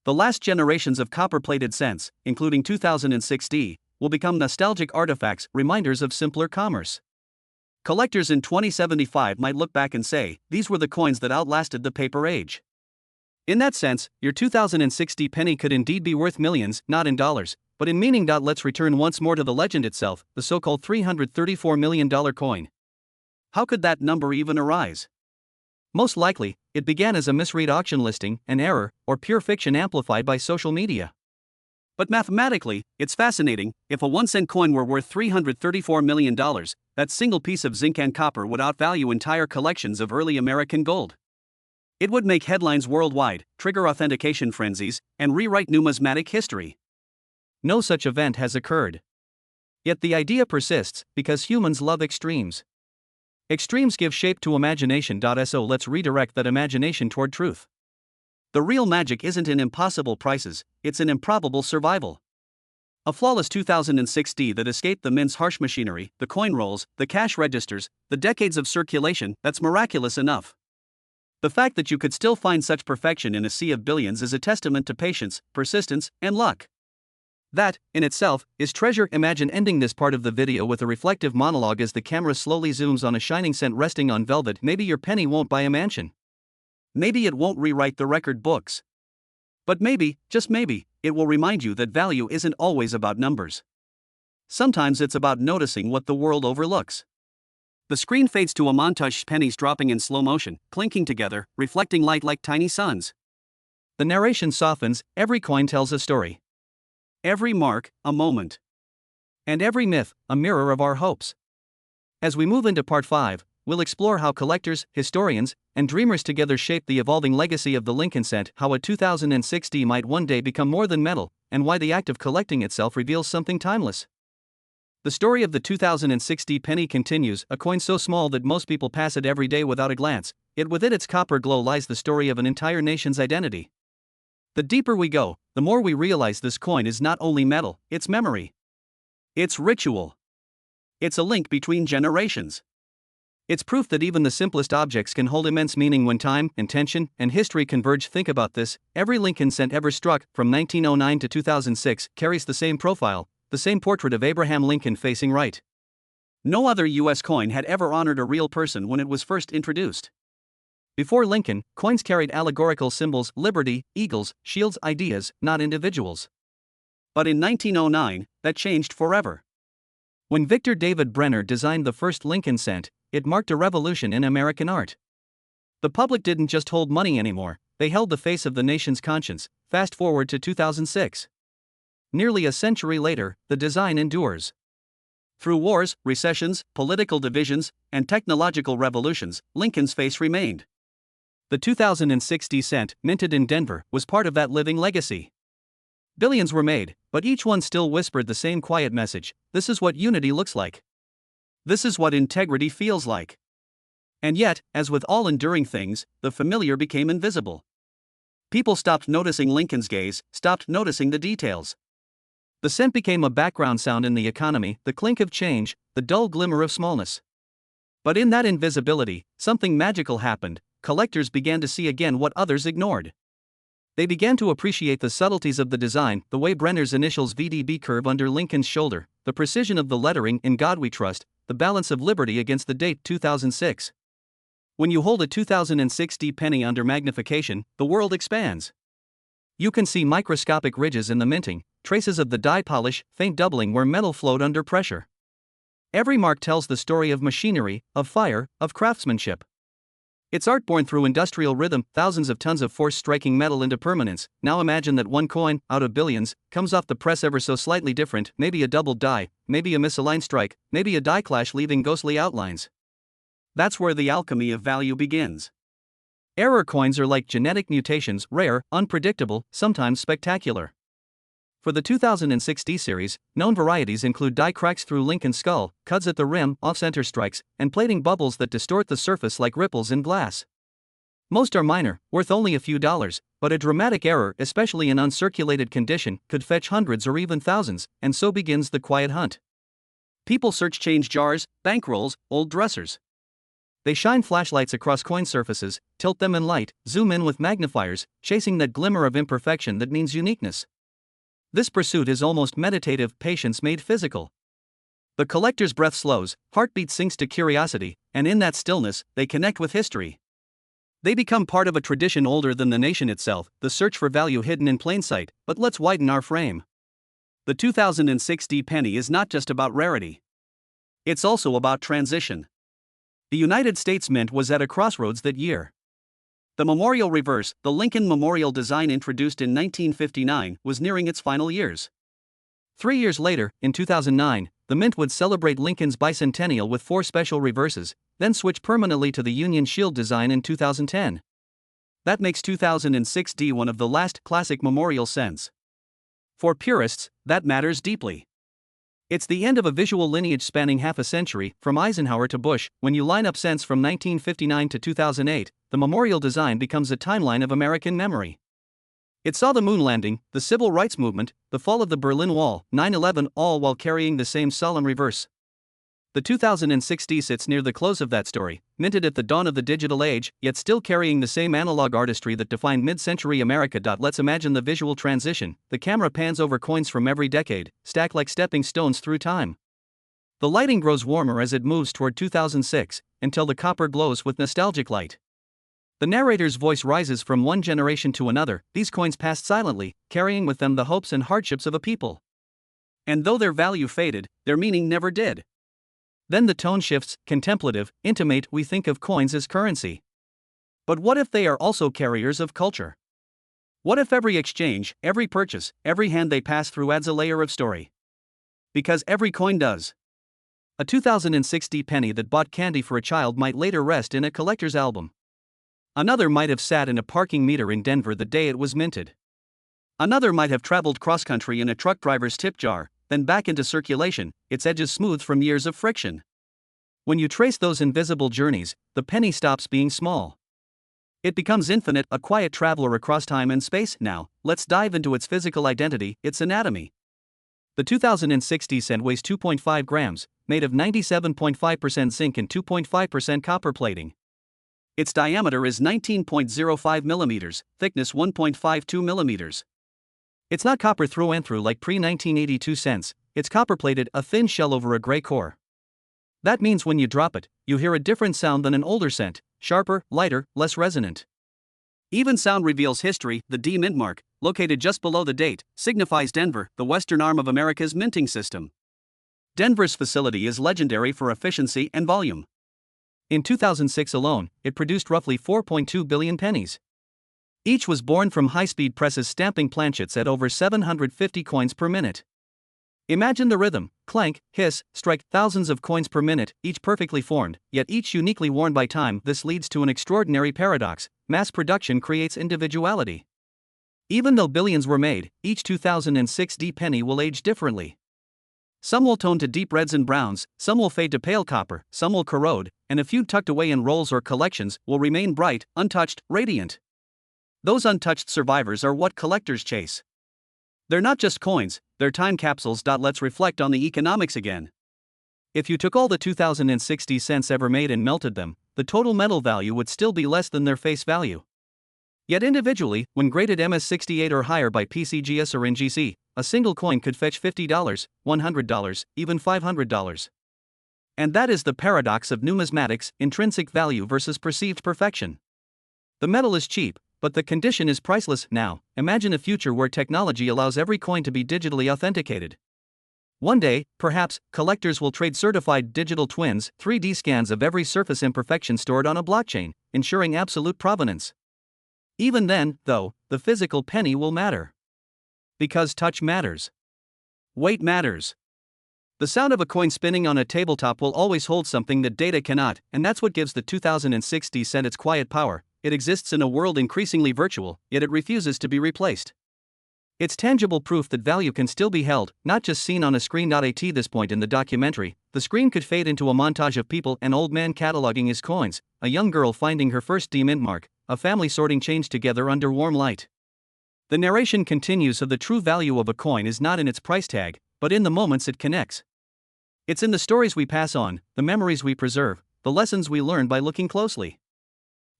The last generations of copper-plated cents, including 2060, will become nostalgic artifacts, reminders of simpler commerce. Collectors in 2075 might look back and say, these were the coins that outlasted the paper age. In that sense, your 2060 penny could indeed be worth millions, not in dollars, but in meaning. Let's return once more to the legend itself, the so-called $334 million coin. How could that number even arise? Most likely, it began as a misread auction listing, an error, or pure fiction amplified by social media. But mathematically, it's fascinating. If a 1-cent coin were worth $334 million, that single piece of zinc and copper would outvalue entire collections of early American gold. It would make headlines worldwide, trigger authentication frenzies, and rewrite numismatic history. No such event has occurred. Yet the idea persists, because humans love extremes. Extremes give shape to imagination. So let's redirect that imagination toward truth. The real magic isn't in impossible prices, it's in improbable survival. A flawless 2060 that escaped the mint's harsh machinery, the coin rolls, the cash registers, the decades of circulation. That's miraculous enough. The fact that you could still find such perfection in a sea of billions is a testament to patience, persistence, and luck. That, in itself, is treasure. Imagine ending this part of the video with a reflective monologue as the camera slowly zooms on a shining cent resting on velvet. Maybe your penny won't buy a mansion. Maybe it won't rewrite the record books. But maybe, just maybe, it will remind you that value isn't always about numbers. Sometimes it's about noticing what the world overlooks. The screen fades to a montage, pennies dropping in slow motion, clinking together, reflecting light like tiny suns. The narration softens, every coin tells a story. Every mark, a moment. And every myth, a mirror of our hopes. As we move into part 5, we'll explore how collectors, historians, and dreamers together shape the evolving legacy of the Lincoln cent, how a 2060 might one day become more than metal, and why the act of collecting itself reveals something timeless. The story of the 2060 penny continues, a coin so small that most people pass it every day without a glance, yet within its copper glow lies the story of an entire nation's identity. The deeper we go, the more we realize this coin is not only metal, it's memory. It's ritual. It's a link between generations. It's proof that even the simplest objects can hold immense meaning when time, intention, and history converge. Think about this, every Lincoln cent ever struck, from 1909 to 2006, carries the same profile, the same portrait of Abraham Lincoln facing right. No other U.S. coin had ever honored a real person when it was first introduced. Before Lincoln, coins carried allegorical symbols, liberty, eagles, shields, ideas, not individuals. But in 1909, that changed forever. When Victor David Brenner designed the first Lincoln cent, it marked a revolution in American art. The public didn't just hold money anymore, they held the face of the nation's conscience. Fast forward to 2006. Nearly a century later, the design endures. Through wars, recessions, political divisions, and technological revolutions, Lincoln's face remained. The 2060 cent, minted in Denver, was part of that living legacy. Billions were made, but each one still whispered the same quiet message: this is what unity looks like. This is what integrity feels like. And yet, as with all enduring things, the familiar became invisible. People stopped noticing Lincoln's gaze, stopped noticing the details. The cent became a background sound in the economy, the clink of change, the dull glimmer of smallness. But in that invisibility, something magical happened. Collectors began to see again what others ignored. They began to appreciate the subtleties of the design, the way Brenner's initials VDB curve under Lincoln's shoulder, the precision of the lettering "In God We Trust," the balance of liberty against the date 2006. When you hold a 2006 D penny under magnification, the world expands. You can see microscopic ridges in the minting, traces of the die polish, faint doubling where metal flowed under pressure. Every mark tells the story of machinery, of fire, of craftsmanship. It's art born through industrial rhythm, thousands of tons of force striking metal into permanence. Now imagine that one coin, out of billions, comes off the press ever so slightly different, maybe a doubled die, maybe a misaligned strike, maybe a die clash leaving ghostly outlines. That's where the alchemy of value begins. Error coins are like genetic mutations, rare, unpredictable, sometimes spectacular. For the 2006 D series, known varieties include die cracks through Lincoln's skull, cuts at the rim, off-center strikes, and plating bubbles that distort the surface like ripples in glass. Most are minor, worth only a few dollars, but a dramatic error, especially in uncirculated condition, could fetch hundreds or even thousands, and so begins the quiet hunt. People search change jars, bankrolls, old dressers. They shine flashlights across coin surfaces, tilt them in light, zoom in with magnifiers, chasing that glimmer of imperfection that means uniqueness. This pursuit is almost meditative, patience made physical. The collector's breath slows, heartbeat sinks to curiosity, and in that stillness, they connect with history. They become part of a tradition older than the nation itself, the search for value hidden in plain sight. But let's widen our frame. The 2006 D penny is not just about rarity. It's also about transition. The United States Mint was at a crossroads that year. The memorial reverse, the Lincoln Memorial design introduced in 1959, was nearing its final years. 3 years later, in 2009, the Mint would celebrate Lincoln's bicentennial with 4 special reverses, then switch permanently to the Union Shield design in 2010. That makes 2006 D one of the last classic memorial cents. For purists, that matters deeply. It's the end of a visual lineage spanning half a century, from Eisenhower to Bush. When you line up cents from 1959 to 2008, the memorial design becomes a timeline of American memory. It saw the moon landing, the civil rights movement, the fall of the Berlin Wall, 9/11, all while carrying the same solemn reverse. The 2006 D sits near the close of that story, minted at the dawn of the digital age, yet still carrying the same analog artistry that defined mid-century America. Let's imagine the visual transition. The camera pans over coins from every decade, stacked like stepping stones through time. The lighting grows warmer as it moves toward 2006, until the copper glows with nostalgic light. The narrator's voice rises from one generation to another. These coins passed silently, carrying with them the hopes and hardships of a people. And though their value faded, their meaning never did. Then the tone shifts, contemplative, intimate. We think of coins as currency. But what if they are also carriers of culture? What if every exchange, every purchase, every hand they pass through adds a layer of story? Because every coin does. A 2006 D penny that bought candy for a child might later rest in a collector's album. Another might have sat in a parking meter in Denver the day it was minted. Another might have traveled cross-country in a truck driver's tip jar, then back into circulation, its edges smoothed from years of friction. When you trace those invisible journeys, the penny stops being small. It becomes infinite, a quiet traveler across time and space. Now, let's dive into its physical identity, its anatomy. The 2006 D cent weighs 2.5 grams, made of 97.5% zinc and 2.5% copper plating. Its diameter is 19.05 millimeters, thickness 1.52 millimeters. It's not copper through and through like pre-1982 cents, it's copper-plated, a thin shell over a gray core. That means when you drop it, you hear a different sound than an older cent, sharper, lighter, less resonant. Even sound reveals history. The D mint mark, located just below the date, signifies Denver, the western arm of America's minting system. Denver's facility is legendary for efficiency and volume. In 2006 alone, it produced roughly 4.2 billion pennies. Each was born from high-speed presses stamping planchets at over 750 coins per minute. Imagine the rhythm: clank, hiss, strike, thousands of coins per minute, each perfectly formed, yet each uniquely worn by time. This leads to an extraordinary paradox: mass production creates individuality. Even though billions were made, each 2006 D penny will age differently. Some will tone to deep reds and browns, some will fade to pale copper, some will corrode, and a few tucked away in rolls or collections will remain bright, untouched, radiant. Those untouched survivors are what collectors chase. They're not just coins, they're time capsules. Let's reflect on the economics again. If you took all the 2060 cents ever made and melted them, the total metal value would still be less than their face value. Yet individually, when graded MS68 or higher by PCGS or NGC, a single coin could fetch $50, $100, even $500. And that is the paradox of numismatics: intrinsic value versus perceived perfection. The metal is cheap, but the condition is priceless. Now, imagine a future where technology allows every coin to be digitally authenticated. One day, perhaps, collectors will trade certified digital twins, 3D scans of every surface imperfection stored on a blockchain, ensuring absolute provenance. Even then, though, the physical penny will matter. Because touch matters. Weight matters. The sound of a coin spinning on a tabletop will always hold something that data cannot, and that's what gives the 2060 cent its quiet power. It exists in a world increasingly virtual, yet it refuses to be replaced. It's tangible proof that value can still be held, not just seen on a screen. At this point in the documentary, the screen could fade into a montage of people: an old man cataloging his coins, a young girl finding her first D-mint mark, a family sorting change together under warm light. The narration continues of the true value of a coin is not in its price tag, but in the moments it connects. It's in the stories we pass on, the memories we preserve, the lessons we learn by looking closely.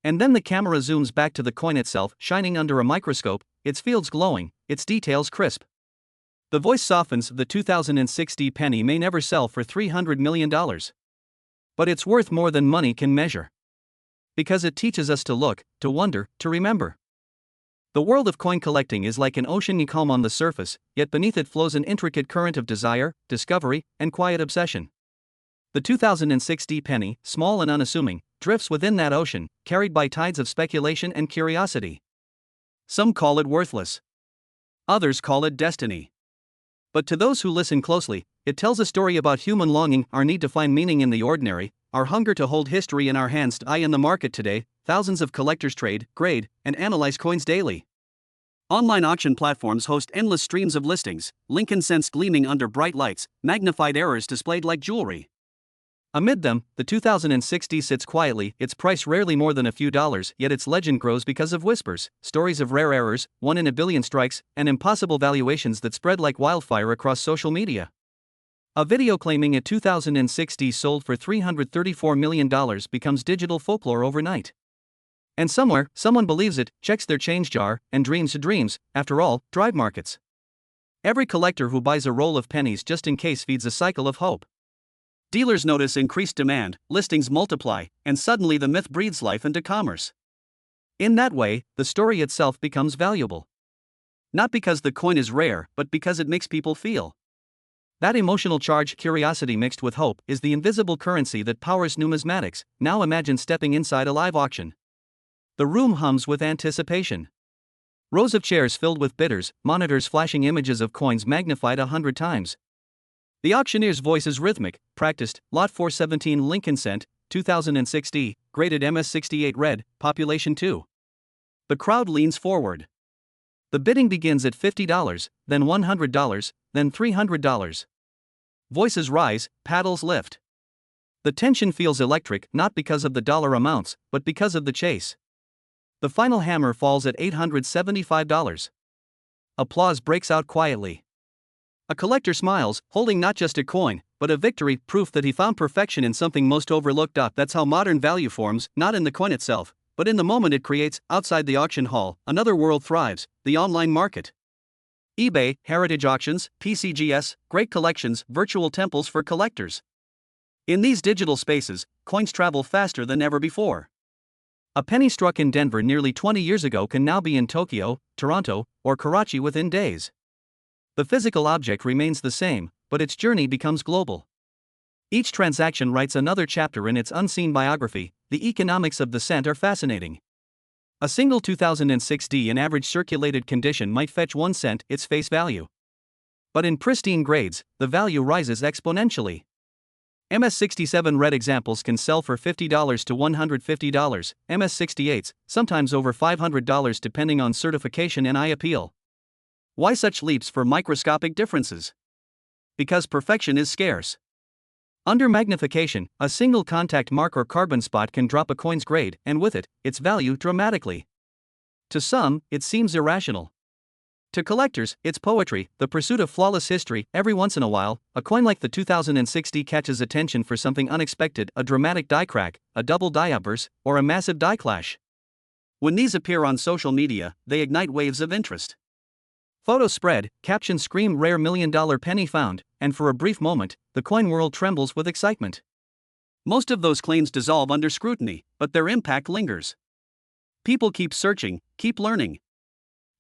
And then the camera zooms back to the coin itself, shining under a microscope, its fields glowing, its details crisp. The voice softens: the 2060 penny may never sell for $300 million. But it's worth more than money can measure. Because it teaches us to look, to wonder, to remember. The world of coin collecting is like an ocean, calm on the surface, yet beneath it flows an intricate current of desire, discovery, and quiet obsession. The 2060 penny, small and unassuming, drifts within that ocean, carried by tides of speculation and curiosity. Some call it worthless. Others call it destiny. But to those who listen closely, it tells a story about human longing, our need to find meaning in the ordinary, our hunger to hold history in our hands. In the market today, thousands of collectors trade, grade, and analyze coins daily. Online auction platforms host endless streams of listings, Lincoln cents gleaming under bright lights, magnified errors displayed like jewelry. Amid them, the 2060 sits quietly, its price rarely more than a few dollars, yet its legend grows because of whispers, stories of rare errors, 1 in a billion strikes, and impossible valuations that spread like wildfire across social media. A video claiming a 2060 sold for $334 million becomes digital folklore overnight. And somewhere, someone believes it, checks their change jar, and dreams. After all, drive markets. Every collector who buys a roll of pennies just in case feeds a cycle of hope. Dealers notice increased demand, listings multiply, and suddenly the myth breathes life into commerce. In that way, the story itself becomes valuable. Not because the coin is rare, but because it makes people feel. That emotional charge, curiosity mixed with hope, is the invisible currency that powers numismatics. Now imagine stepping inside a live auction. The room hums with anticipation. Rows of chairs filled with bidders, monitors flashing images of coins magnified 100 times. The auctioneer's voice is rhythmic, practiced: lot 417 Lincoln cent, 2060, graded MS68 red, population 2. The crowd leans forward. The bidding begins at $50, then $100, then $300. Voices rise, paddles lift. The tension feels electric, not because of the dollar amounts, but because of the chase. The final hammer falls at $875. Applause breaks out quietly. A collector smiles, holding not just a coin, but a victory, proof that he found perfection in something most overlooked. That's how modern value forms, not in the coin itself, but in the moment it creates. Outside the auction hall, another world thrives: the online market. eBay, heritage auctions, PCGS, great collections, virtual temples for collectors. In these digital spaces, coins travel faster than ever before. A penny struck in Denver nearly 20 years ago can now be in Tokyo, Toronto, or Karachi within days. The physical object remains the same, but its journey becomes global. Each transaction writes another chapter in its unseen biography. The economics of the cent are fascinating. A single 2060 in average circulated condition might fetch 1 cent, its face value. But in pristine grades, the value rises exponentially. MS67 red examples can sell for $50 to $150, MS68s, sometimes over $500 depending on certification and eye appeal. Why such leaps for microscopic differences? Because perfection is scarce. Under magnification, a single contact mark or carbon spot can drop a coin's grade, and with it, its value dramatically. To some, it seems irrational. To collectors, it's poetry, the pursuit of flawless history. Every once in a while, a coin like the 2060 catches attention for something unexpected: a dramatic die crack, a double die upburst, or a massive die clash. When these appear on social media, they ignite waves of interest. Photos spread, captions scream "rare $1 million penny found," and for a brief moment, the coin world trembles with excitement. Most of those claims dissolve under scrutiny, but their impact lingers. People keep searching, keep learning.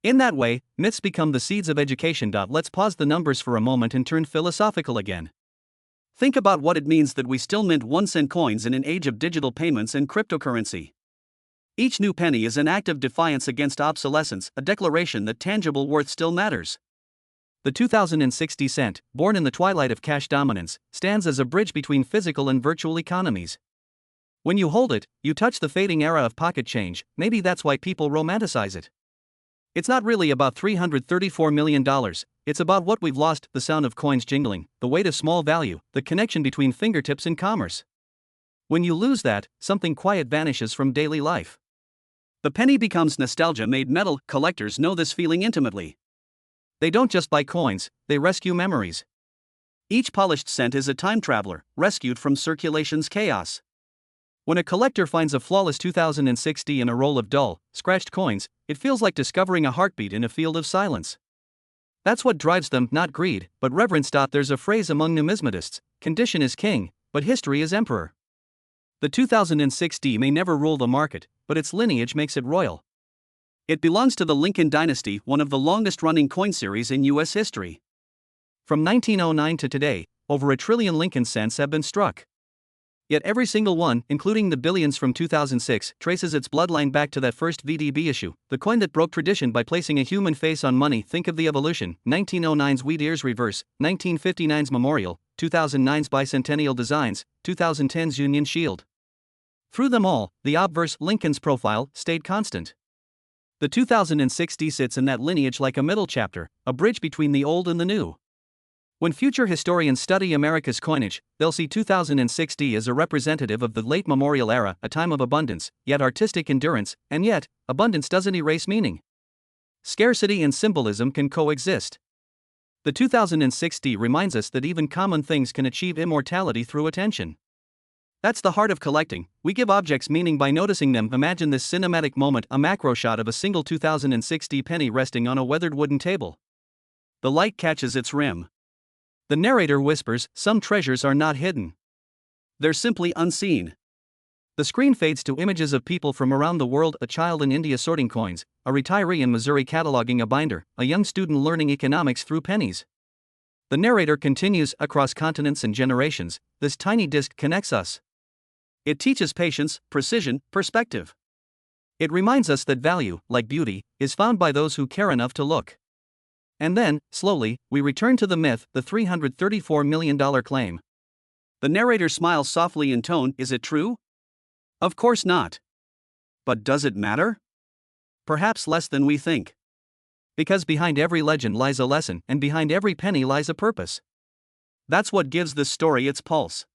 In that way, myths become the seeds of education. Let's pause the numbers for a moment and turn philosophical again. Think about what it means that we still mint 1-cent coins in an age of digital payments and cryptocurrency. Each new penny is an act of defiance against obsolescence, a declaration that tangible worth still matters. The 2060 cent, born in the twilight of cash dominance, stands as a bridge between physical and virtual economies. When you hold it, you touch the fading era of pocket change. Maybe that's why people romanticize it. It's not really about $334 million, it's about what we've lost: the sound of coins jingling, the weight of small value, the connection between fingertips and commerce. When you lose that, something quiet vanishes from daily life. The penny becomes nostalgia made metal. Collectors know this feeling intimately. They don't just buy coins, they rescue memories. Each polished cent is a time traveler, rescued from circulation's chaos. When a collector finds a flawless 2060 in a roll of dull, scratched coins, it feels like discovering a heartbeat in a field of silence. That's what drives them, not greed, but reverence. There's a phrase among numismatists: condition is king, but history is emperor. The 2060 may never rule the market, but its lineage makes it royal. It belongs to the Lincoln dynasty, one of the longest-running coin series in U.S. history. From 1909 to today, over 1 trillion Lincoln cents have been struck. Yet every single one, including the billions from 2006, traces its bloodline back to that first VDB issue, the coin that broke tradition by placing a human face on money. Think of the evolution: 1909's Wheat Ears Reverse, 1959's Memorial, 2009's Bicentennial Designs, 2010's Union Shield. Through them all, the obverse, Lincoln's profile, stayed constant. The 2060 sits in that lineage like a middle chapter, a bridge between the old and the new. When future historians study America's coinage, they'll see 2060 as a representative of the late Memorial era, a time of abundance, yet artistic endurance, and yet, abundance doesn't erase meaning. Scarcity and symbolism can coexist. The 2060 reminds us that even common things can achieve immortality through attention. That's the heart of collecting. We give objects meaning by noticing them. Imagine this cinematic moment: a macro shot of a single 2060 penny resting on a weathered wooden table. The light catches its rim. The narrator whispers, "Some treasures are not hidden. They're simply unseen." The screen fades to images of people from around the world: a child in India sorting coins, a retiree in Missouri cataloging a binder, a young student learning economics through pennies. The narrator continues, "Across continents and generations, this tiny disc connects us. It teaches patience, precision, perspective. It reminds us that value, like beauty, is found by those who care enough to look." And then, slowly, we return to the myth, the $334 million claim. The narrator smiles softly in tone: "Is it true? Of course not. But does it matter? Perhaps less than we think. Because behind every legend lies a lesson, and behind every penny lies a purpose. That's what gives this story its pulse."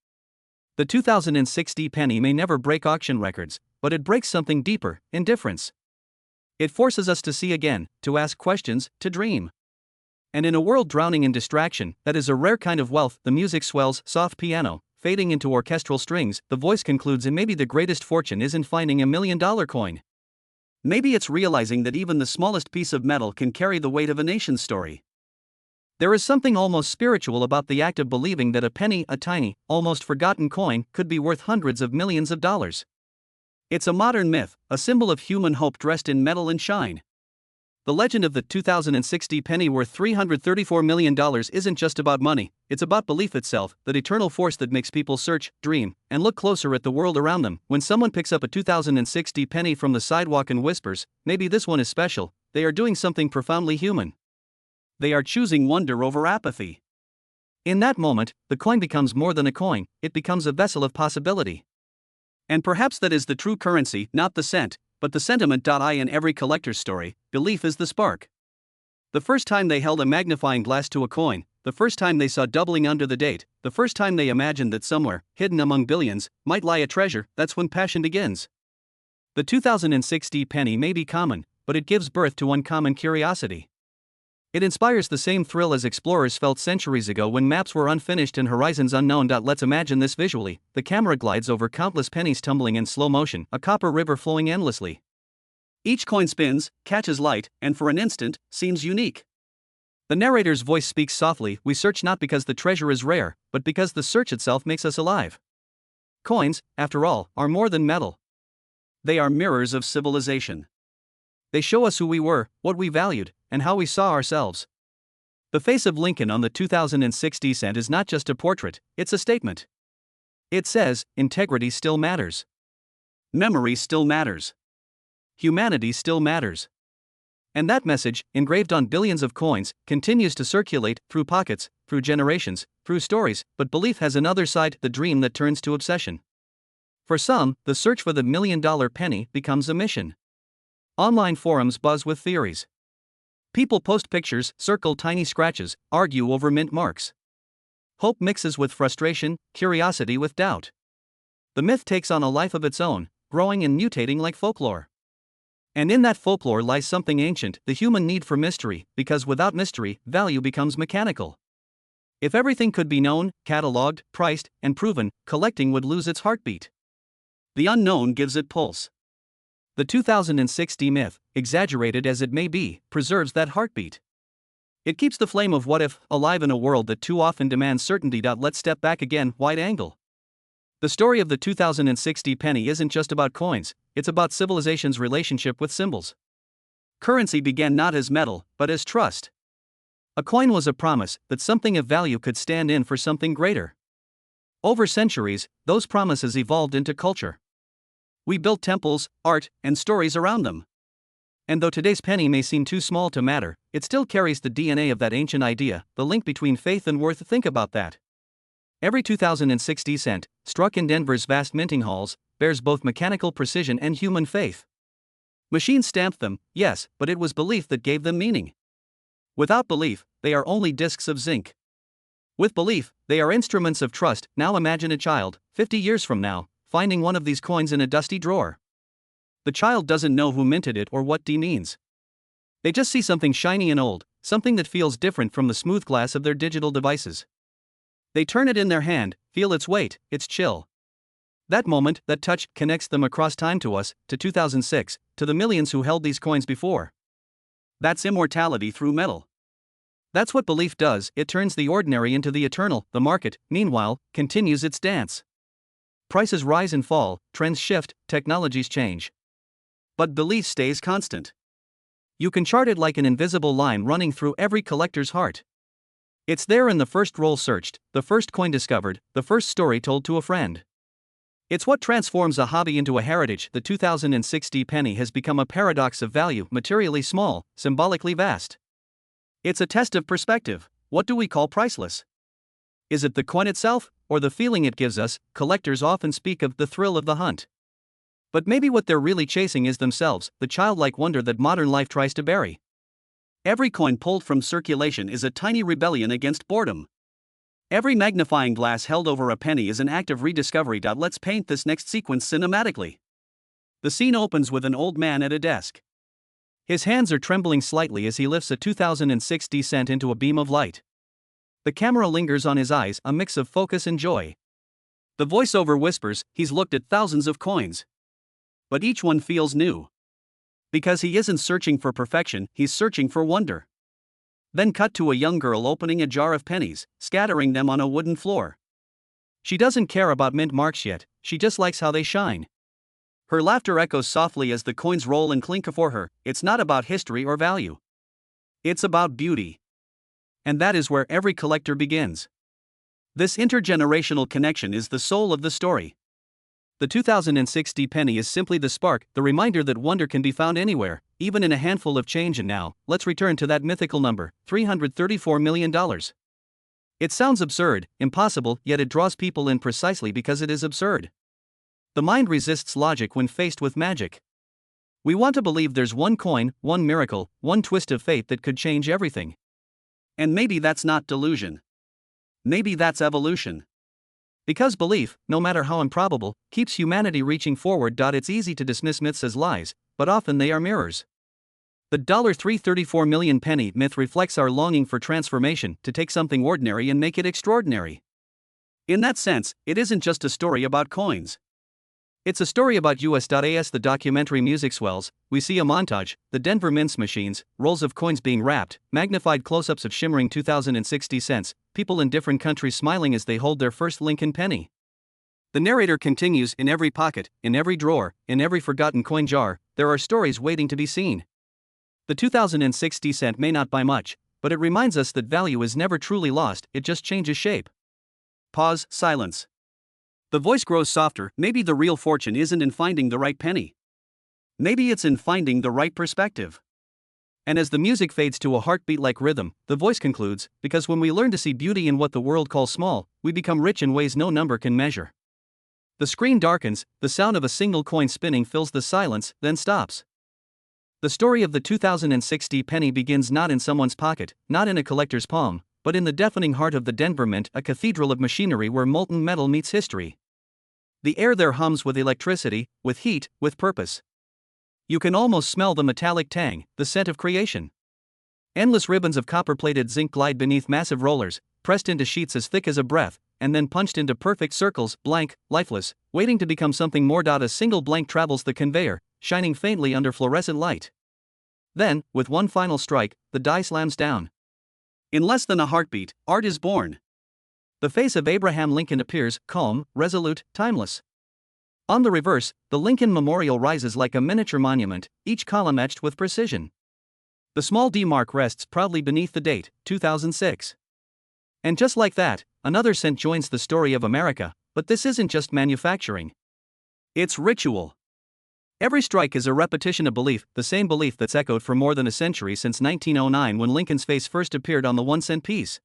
The 2060 penny may never break auction records, but it breaks something deeper: indifference. It forces us to see again, to ask questions, to dream. And in a world drowning in distraction, that is a rare kind of wealth. The music swells, soft piano, fading into orchestral strings. The voice concludes, and maybe the greatest fortune isn't finding $1 million coin. Maybe it's realizing that even the smallest piece of metal can carry the weight of a nation's story. There is something almost spiritual about the act of believing that a penny, a tiny, almost forgotten coin, could be worth hundreds of millions of dollars. It's a modern myth, a symbol of human hope dressed in metal and shine. The legend of the 2060 penny worth $334 million isn't just about money, it's about belief itself, that eternal force that makes people search, dream, and look closer at the world around them. When someone picks up a 2060 penny from the sidewalk and whispers, "Maybe this one is special," they are doing something profoundly human. They are choosing wonder over apathy. In that moment, the coin becomes more than a coin, it becomes a vessel of possibility. And perhaps that is the true currency, not the cent, but the sentiment. In every collector's story, belief is the spark. The first time they held a magnifying glass to a coin, the first time they saw doubling under the date, the first time they imagined that somewhere, hidden among billions, might lie a treasure, that's when passion begins. The 2060 penny may be common, but it gives birth to uncommon curiosity. It inspires the same thrill as explorers felt centuries ago when maps were unfinished and horizons unknown. Let's imagine this visually. The camera glides over countless pennies tumbling in slow motion, a copper river flowing endlessly. Each coin spins, catches light, and for an instant, seems unique. The narrator's voice speaks softly. We search not because the treasure is rare, but because the search itself makes us alive. Coins, after all, are more than metal. They are mirrors of civilization. They show us who we were, what we valued, and how we saw ourselves. The face of Lincoln on the 2060 cent is not just a portrait, it's a statement. It says, integrity still matters. Memory still matters. Humanity still matters. And that message, engraved on billions of coins, continues to circulate, through pockets, through generations, through stories. But belief has another side, the dream that turns to obsession. For some, the search for the $1 million penny becomes a mission. Online forums buzz with theories. People post pictures, circle tiny scratches, argue over mint marks. Hope mixes with frustration, curiosity with doubt. The myth takes on a life of its own, growing and mutating like folklore. And in that folklore lies something ancient, the human need for mystery, because without mystery, value becomes mechanical. If everything could be known, catalogued, priced, and proven, collecting would lose its heartbeat. The unknown gives it pulse. The 2060 myth, exaggerated as it may be, preserves that heartbeat. It keeps the flame of what if alive in a world that too often demands certainty. Let's step back again, wide angle. The story of the 2060 penny isn't just about coins, it's about civilization's relationship with symbols. Currency began not as metal, but as trust. A coin was a promise that something of value could stand in for something greater. Over centuries, those promises evolved into culture. We built temples, art, and stories around them. And though today's penny may seem too small to matter, it still carries the DNA of that ancient idea, the link between faith and worth. Think about that. Every 2060 cent, struck in Denver's vast minting halls, bears both mechanical precision and human faith. Machines stamped them, yes, but it was belief that gave them meaning. Without belief, they are only discs of zinc. With belief, they are instruments of trust. Now imagine a child, 50 years from now, finding one of these coins in a dusty drawer. The child doesn't know who minted it or what D means. They just see something shiny and old, something that feels different from the smooth glass of their digital devices. They turn it in their hand, feel its weight, its chill. That moment, that touch, connects them across time to us, to 2006, to the millions who held these coins before. That's immortality through metal. That's what belief does, it turns the ordinary into the eternal. The market, meanwhile, continues its dance. Prices rise and fall, trends shift, technologies change. But belief stays constant. You can chart it like an invisible line running through every collector's heart. It's there in the first roll searched, the first coin discovered, the first story told to a friend. It's what transforms a hobby into a heritage. The 2060 penny has become a paradox of value, materially small, symbolically vast. It's a test of perspective. What do we call priceless? Is it the coin itself, or the feeling it gives us? Collectors often speak of the thrill of the hunt. But maybe what they're really chasing is themselves, the childlike wonder that modern life tries to bury. Every coin pulled from circulation is a tiny rebellion against boredom. Every magnifying glass held over a penny is an act of rediscovery. Let's paint this next sequence cinematically. The scene opens with an old man at a desk. His hands are trembling slightly as he lifts a 2060 cent into a beam of light. The camera lingers on his eyes, a mix of focus and joy. The voiceover whispers, he's looked at thousands of coins. But each one feels new. Because he isn't searching for perfection, he's searching for wonder. Then cut to a young girl opening a jar of pennies, scattering them on a wooden floor. She doesn't care about mint marks yet, she just likes how they shine. Her laughter echoes softly as the coins roll and clink before her. It's not about history or value. It's about beauty. And that is where every collector begins. This intergenerational connection is the soul of the story. The 2060 penny is simply the spark, the reminder that wonder can be found anywhere, even in a handful of change. And now, let's return to that mythical number, $334 million. It sounds absurd, impossible, yet it draws people in precisely because it is absurd. The mind resists logic when faced with magic. We want to believe there's one coin, one miracle, one twist of fate that could change everything. And maybe that's not delusion. Maybe that's evolution. Because belief, no matter how improbable, keeps humanity reaching forward. It's easy to dismiss myths as lies, but often they are mirrors. The $334 million penny myth reflects our longing for transformation, to take something ordinary and make it extraordinary. In that sense, it isn't just a story about coins. It's a story about US.AS. The documentary music swells, we see a montage, the Denver mince machines, rolls of coins being wrapped, magnified close-ups of shimmering 2060 cents, people in different countries smiling as they hold their first Lincoln penny. The narrator continues, in every pocket, in every drawer, in every forgotten coin jar, there are stories waiting to be seen. The 2060 cent may not buy much, but it reminds us that value is never truly lost, it just changes shape. Pause, silence. The voice grows softer. Maybe the real fortune isn't in finding the right penny. Maybe it's in finding the right perspective. And as the music fades to a heartbeat-like rhythm, the voice concludes, because when we learn to see beauty in what the world calls small, we become rich in ways no number can measure. The screen darkens, the sound of a single coin spinning fills the silence, then stops. The story of the 2060 penny begins not in someone's pocket, not in a collector's palm, but in the deafening heart of the Denver Mint, a cathedral of machinery where molten metal meets history. The air there hums with electricity, with heat, with purpose. You can almost smell the metallic tang, the scent of creation. Endless ribbons of copper-plated zinc glide beneath massive rollers, pressed into sheets as thick as a breath, and then punched into perfect circles, blank, lifeless, waiting to become something more. A single blank travels the conveyor, shining faintly under fluorescent light. Then, with one final strike, the die slams down. In less than a heartbeat, art is born. The face of Abraham Lincoln appears, calm, resolute, timeless. On the reverse, the Lincoln Memorial rises like a miniature monument, each column etched with precision. The small D mark rests proudly beneath the date, 2006. And just like that, another cent joins the story of America, but this isn't just manufacturing. It's ritual. Every strike is a repetition of belief, the same belief that's echoed for more than a century since 1909 when Lincoln's face first appeared on the 1-cent piece.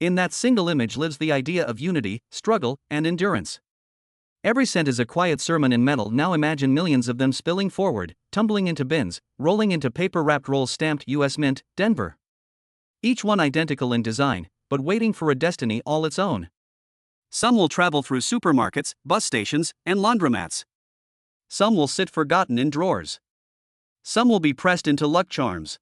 In that single image lives the idea of unity, struggle, and endurance. Every cent is a quiet sermon in metal. Now imagine millions of them spilling forward, tumbling into bins, rolling into paper-wrapped rolls stamped US Mint, Denver. Each one identical in design, but waiting for a destiny all its own. Some will travel through supermarkets, bus stations, and laundromats. Some will sit forgotten in drawers. Some will be pressed into luck charms.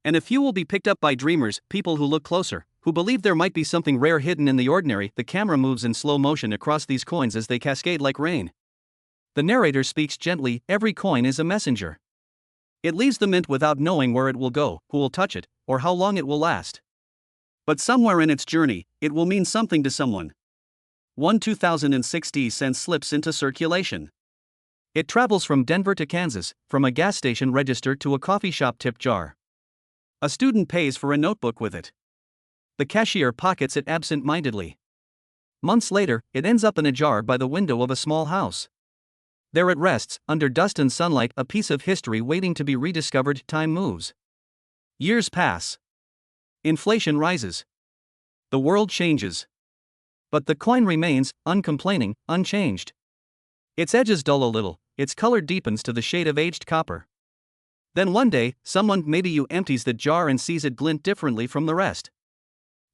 And a few will be picked up by dreamers, people who look closer, who believe there might be something rare hidden in the ordinary. The camera moves in slow motion across these coins as they cascade like rain. The narrator speaks gently, every coin is a messenger. It leaves the mint without knowing where it will go, who will touch it, or how long it will last. But somewhere in its journey, it will mean something to someone. One 2060 cent slips into circulation. It travels from Denver to Kansas, from a gas station register to a coffee shop tip jar. A student pays for a notebook with it. The cashier pockets it absent-mindedly. Months later, it ends up in a jar by the window of a small house. There it rests, under dust and sunlight, a piece of history waiting to be rediscovered. Time moves. Years pass. Inflation rises. The world changes. But the coin remains, uncomplaining, unchanged. Its edges dull a little, its color deepens to the shade of aged copper. Then one day, someone, maybe you, empties the jar and sees it glint differently from the rest.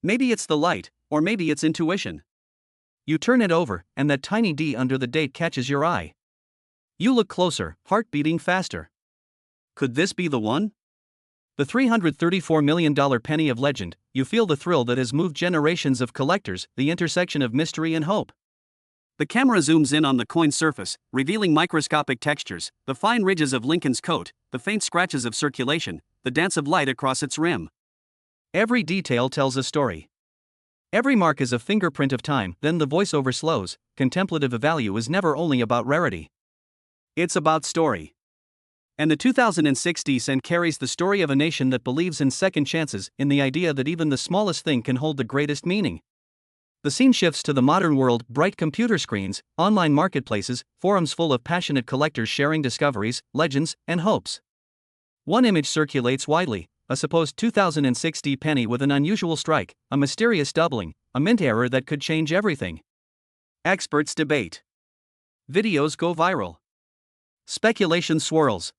Maybe it's the light, or maybe it's intuition. You turn it over, and that tiny D under the date catches your eye. You look closer, heart beating faster. Could this be the one? The $334 million penny of legend. You feel the thrill that has moved generations of collectors, the intersection of mystery and hope. The camera zooms in on the coin's surface, revealing microscopic textures, the fine ridges of Lincoln's coat, the faint scratches of circulation, the dance of light across its rim. Every detail tells a story. Every mark is a fingerprint of time. Then the voiceover slows. Contemplative value is never only about rarity. It's about story. And the 2060 cent carries the story of a nation that believes in second chances, in the idea that even the smallest thing can hold the greatest meaning. The scene shifts to the modern world, bright computer screens, online marketplaces, forums full of passionate collectors sharing discoveries, legends, and hopes. One image circulates widely, a supposed 2060 penny with an unusual strike, a mysterious doubling, a mint error that could change everything. Experts debate. Videos go viral. Speculation swirls.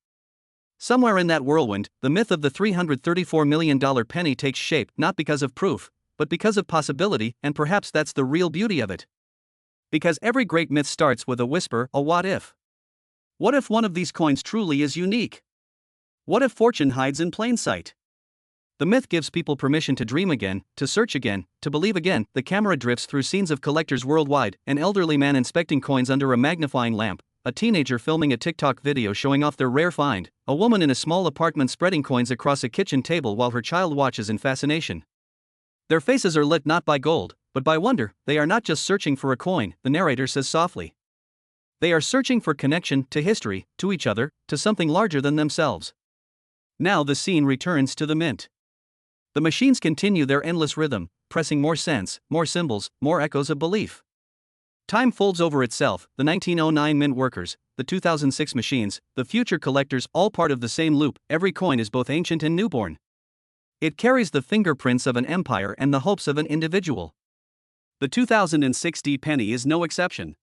Somewhere in that whirlwind, the myth of the $334 million penny takes shape not because of proof, but because of possibility, and perhaps that's the real beauty of it. Because every great myth starts with a whisper, a what if. What if one of these coins truly is unique? What if fortune hides in plain sight? The myth gives people permission to dream again, to search again, to believe again. The camera drifts through scenes of collectors worldwide, an elderly man inspecting coins under a magnifying lamp, a teenager filming a TikTok video showing off their rare find, a woman in a small apartment spreading coins across a kitchen table while her child watches in fascination. Their faces are lit not by gold, but by wonder. They are not just searching for a coin, the narrator says softly. They are searching for connection to history, to each other, to something larger than themselves. Now the scene returns to the mint. The machines continue their endless rhythm, pressing more cents, more symbols, more echoes of belief. Time folds over itself, the 1909 mint workers, the 2006 machines, the future collectors, all part of the same loop. Every coin is both ancient and newborn. It carries the fingerprints of an empire and the hopes of an individual. The 2006 penny is no exception.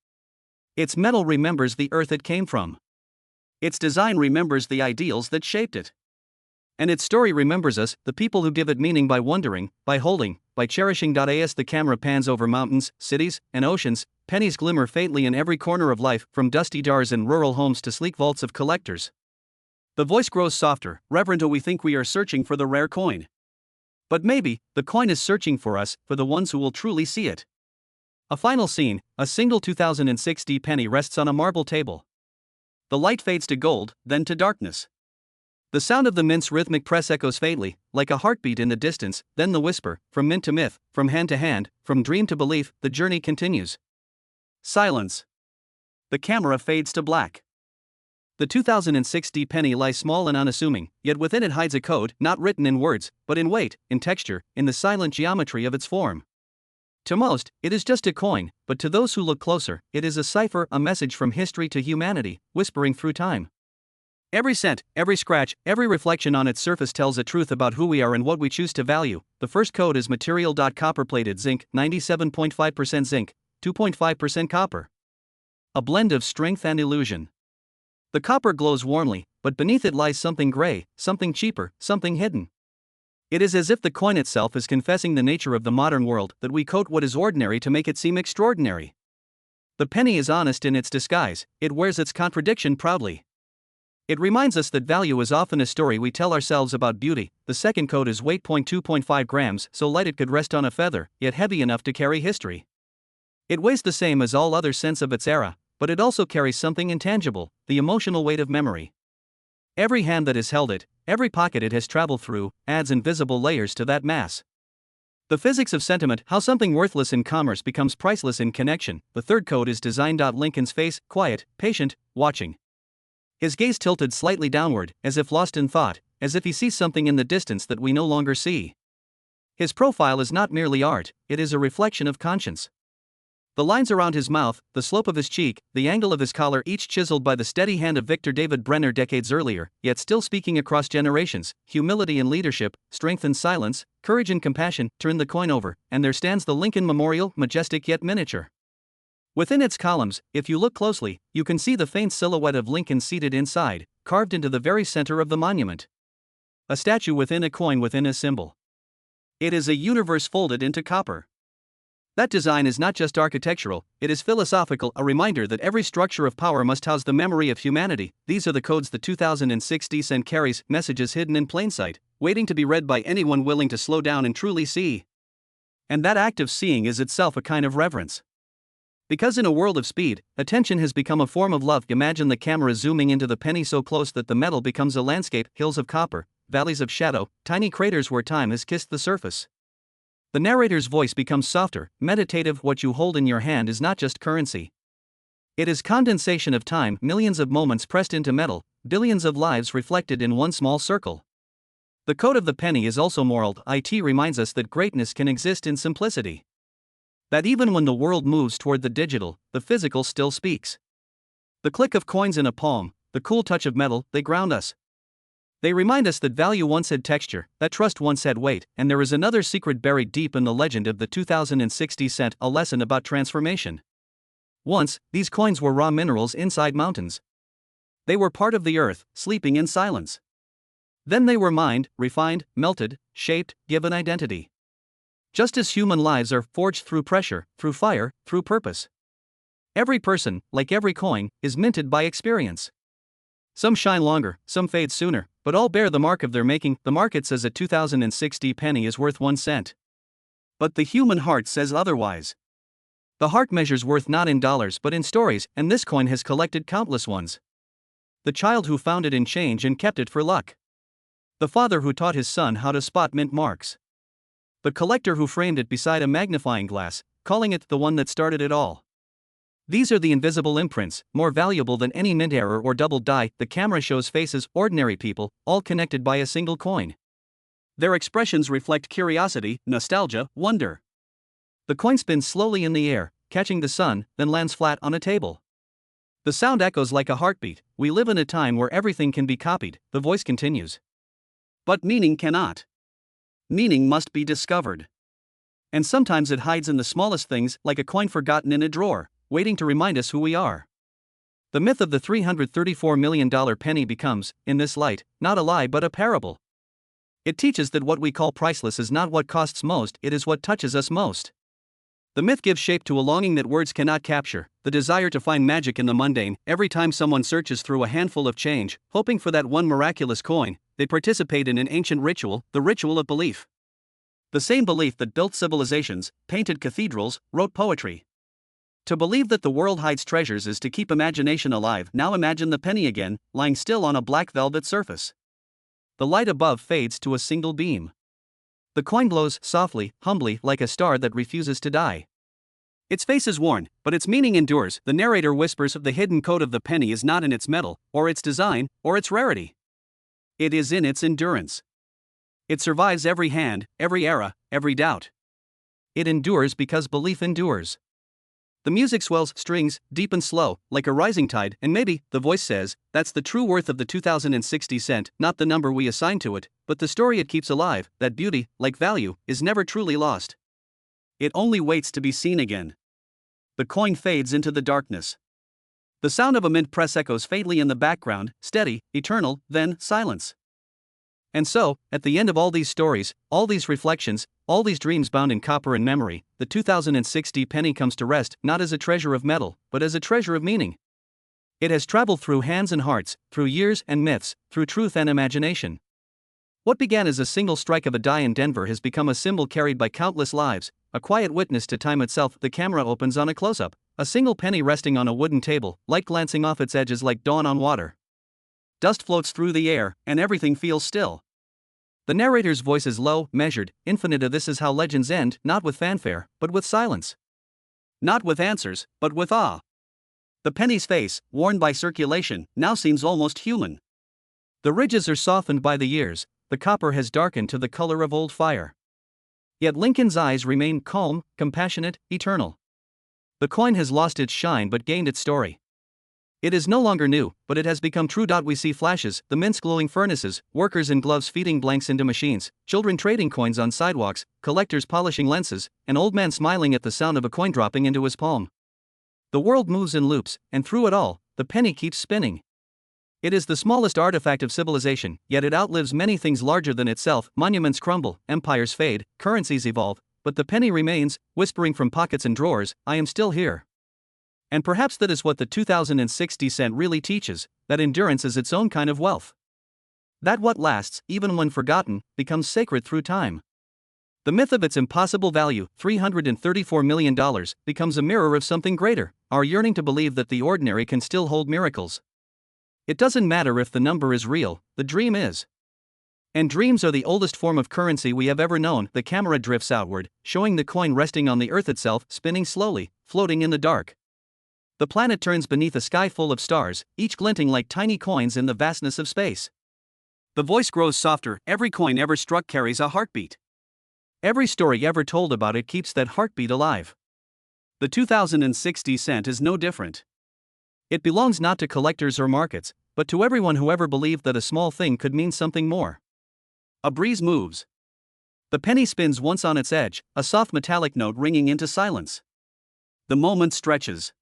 Its metal remembers the earth it came from. Its design remembers the ideals that shaped it. And its story remembers us, the people who give it meaning by wondering, by holding, by cherishing. As the camera pans over mountains, cities, and oceans, pennies glimmer faintly in every corner of life, from dusty jars in rural homes to sleek vaults of collectors. The voice grows softer, Reverend. We think we are searching for the rare coin. But maybe, the coin is searching for us, for the ones who will truly see it. A final scene, a single 2006 penny rests on a marble table. The light fades to gold, then to darkness. The sound of the mint's rhythmic press echoes faintly, like a heartbeat in the distance, then the whisper, from mint to myth, from hand to hand, from dream to belief. The journey continues. Silence. The camera fades to black. The 2006 penny lies small and unassuming, yet within it hides a code, not written in words, but in weight, in texture, in the silent geometry of its form. To most, it is just a coin, but to those who look closer, it is a cipher, a message from history to humanity, whispering through time. Every cent, every scratch, every reflection on its surface tells a truth about who we are and what we choose to value. The first code is material. Copper-plated zinc, 97.5% zinc, 2.5% copper. A blend of strength and illusion. The copper glows warmly, but beneath it lies something gray, something cheaper, something hidden. It is as if the coin itself is confessing the nature of the modern world, that we coat what is ordinary to make it seem extraordinary. The penny is honest in its disguise, it wears its contradiction proudly. It reminds us that value is often a story we tell ourselves about beauty. The second code is weight, 2.5 grams, so light it could rest on a feather, yet heavy enough to carry history. It weighs the same as all other cents of its era, but it also carries something intangible, the emotional weight of memory. Every hand that has held it, every pocket it has traveled through, adds invisible layers to that mass. The physics of sentiment, how something worthless in commerce becomes priceless in connection. The third code is design. Lincoln's face, quiet, patient, watching. His gaze tilted slightly downward, as if lost in thought, as if he sees something in the distance that we no longer see. His profile is not merely art, it is a reflection of conscience. The lines around his mouth, the slope of his cheek, the angle of his collar, each chiseled by the steady hand of Victor David Brenner decades earlier, yet still speaking across generations. Humility and leadership, strength and silence, courage and compassion. Turn the coin over, and there stands the Lincoln Memorial, majestic yet miniature. Within its columns, if you look closely, you can see the faint silhouette of Lincoln seated inside, carved into the very center of the monument. A statue within a coin within a symbol. It is a universe folded into copper. That design is not just architectural, it is philosophical, a reminder that every structure of power must house the memory of humanity. These are the codes the 2006 cent carries, messages hidden in plain sight, waiting to be read by anyone willing to slow down and truly see. And that act of seeing is itself a kind of reverence. Because in a world of speed, attention has become a form of love. Imagine the camera zooming into the penny so close that the metal becomes a landscape, hills of copper, valleys of shadow, tiny craters where time has kissed the surface. The narrator's voice becomes softer, meditative. What you hold in your hand is not just currency. It is condensation of time, millions of moments pressed into metal, billions of lives reflected in one small circle. The code of the penny is also moral. It reminds us that greatness can exist in simplicity. That even when the world moves toward the digital, the physical still speaks. The click of coins in a palm, the cool touch of metal, they ground us. They remind us that value once had texture, that trust once had weight, and there is another secret buried deep in the legend of the 2006 cent, a lesson about transformation. Once, these coins were raw minerals inside mountains. They were part of the earth, sleeping in silence. Then they were mined, refined, melted, shaped, given identity. Just as human lives are forged through pressure, through fire, through purpose. Every person, like every coin, is minted by experience. Some shine longer, some fade sooner, but all bear the mark of their making. The market says a 2060 penny is worth 1 cent. But the human heart says otherwise. The heart measures worth not in dollars but in stories, and this coin has collected countless ones. The child who found it in change and kept it for luck. The father who taught his son how to spot mint marks. The collector who framed it beside a magnifying glass, calling it the one that started it all. These are the invisible imprints, more valuable than any mint error or double die. The camera shows faces, ordinary people, all connected by a single coin. Their expressions reflect curiosity, nostalgia, wonder. The coin spins slowly in the air, catching the sun, then lands flat on a table. The sound echoes like a heartbeat. We live in a time where everything can be copied, the voice continues. But meaning cannot. Meaning must be discovered. And sometimes it hides in the smallest things, like a coin forgotten in a drawer, waiting to remind us who we are. The myth of the $334 million penny becomes, in this light, not a lie but a parable. It teaches that what we call priceless is not what costs most, it is what touches us most. The myth gives shape to a longing that words cannot capture, the desire to find magic in the mundane. Every time someone searches through a handful of change, hoping for that one miraculous coin, they participate in an ancient ritual, the ritual of belief. The same belief that built civilizations, painted cathedrals, wrote poetry. To believe that the world hides treasures is to keep imagination alive. Now imagine the penny again, lying still on a black velvet surface. The light above fades to a single beam. The coin glows softly, humbly, like a star that refuses to die. Its face is worn, but its meaning endures. The narrator whispers the hidden code of the penny is not in its metal, or its design, or its rarity. It is in its endurance. It survives every hand, every era, every doubt. It endures because belief endures. The music swells, strings, deep and slow, like a rising tide, and maybe, the voice says, that's the true worth of the 2060 cent, not the number we assign to it, but the story it keeps alive. That beauty, like value, is never truly lost. It only waits to be seen again. The coin fades into the darkness. The sound of a mint press echoes faintly in the background, steady, eternal, then silence. And so, at the end of all these stories, all these reflections, all these dreams bound in copper and memory, the 2060 penny comes to rest, not as a treasure of metal, but as a treasure of meaning. It has traveled through hands and hearts, through years and myths, through truth and imagination. What began as a single strike of a die in Denver has become a symbol carried by countless lives, a quiet witness to time itself. The camera opens on a close-up, a single penny resting on a wooden table, light glancing off its edges like dawn on water. Dust floats through the air, and everything feels still. The narrator's voice is low, measured, infinite. This is how legends end, not with fanfare, but with silence. Not with answers, but with awe. The penny's face, worn by circulation, now seems almost human. The ridges are softened by the years, the copper has darkened to the color of old fire. Yet Lincoln's eyes remain calm, compassionate, eternal. The coin has lost its shine but gained its story. It is no longer new, but it has become true. We see flashes, the mints glowing furnaces, workers in gloves feeding blanks into machines, children trading coins on sidewalks, collectors polishing lenses, an old man smiling at the sound of a coin dropping into his palm. The world moves in loops, and through it all, the penny keeps spinning. It is the smallest artifact of civilization, yet it outlives many things larger than itself. Monuments crumble, empires fade, currencies evolve, but the penny remains, whispering from pockets and drawers, I am still here. And perhaps that is what the 2060 cent really teaches, that endurance is its own kind of wealth. That what lasts, even when forgotten, becomes sacred through time. The myth of its impossible value, $334 million, becomes a mirror of something greater, our yearning to believe that the ordinary can still hold miracles. It doesn't matter if the number is real, the dream is. And dreams are the oldest form of currency we have ever known. The camera drifts outward, showing the coin resting on the earth itself, spinning slowly, floating in the dark. The planet turns beneath a sky full of stars, each glinting like tiny coins in the vastness of space. The voice grows softer, every coin ever struck carries a heartbeat. Every story ever told about it keeps that heartbeat alive. The 2060 cent is no different. It belongs not to collectors or markets, but to everyone who ever believed that a small thing could mean something more. A breeze moves. The penny spins once on its edge, a soft metallic note ringing into silence. The moment stretches.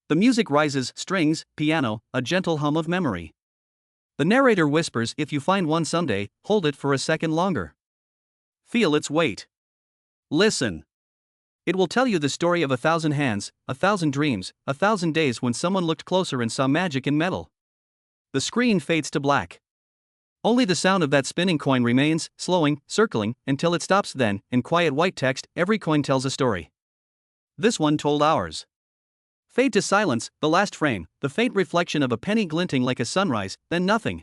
The music rises, strings, piano, a gentle hum of memory. The narrator whispers, if you find one someday, hold it for a second longer. Feel its weight. Listen. It will tell you the story of 1,000 hands, 1,000 dreams, 1,000 days when someone looked closer and saw magic in metal. The screen fades to black. Only the sound of that spinning coin remains, slowing, circling, until it stops. Then, in quiet white text, every coin tells a story. This one told ours. Fade to silence, the last frame, the faint reflection of a penny glinting like a sunrise, then nothing.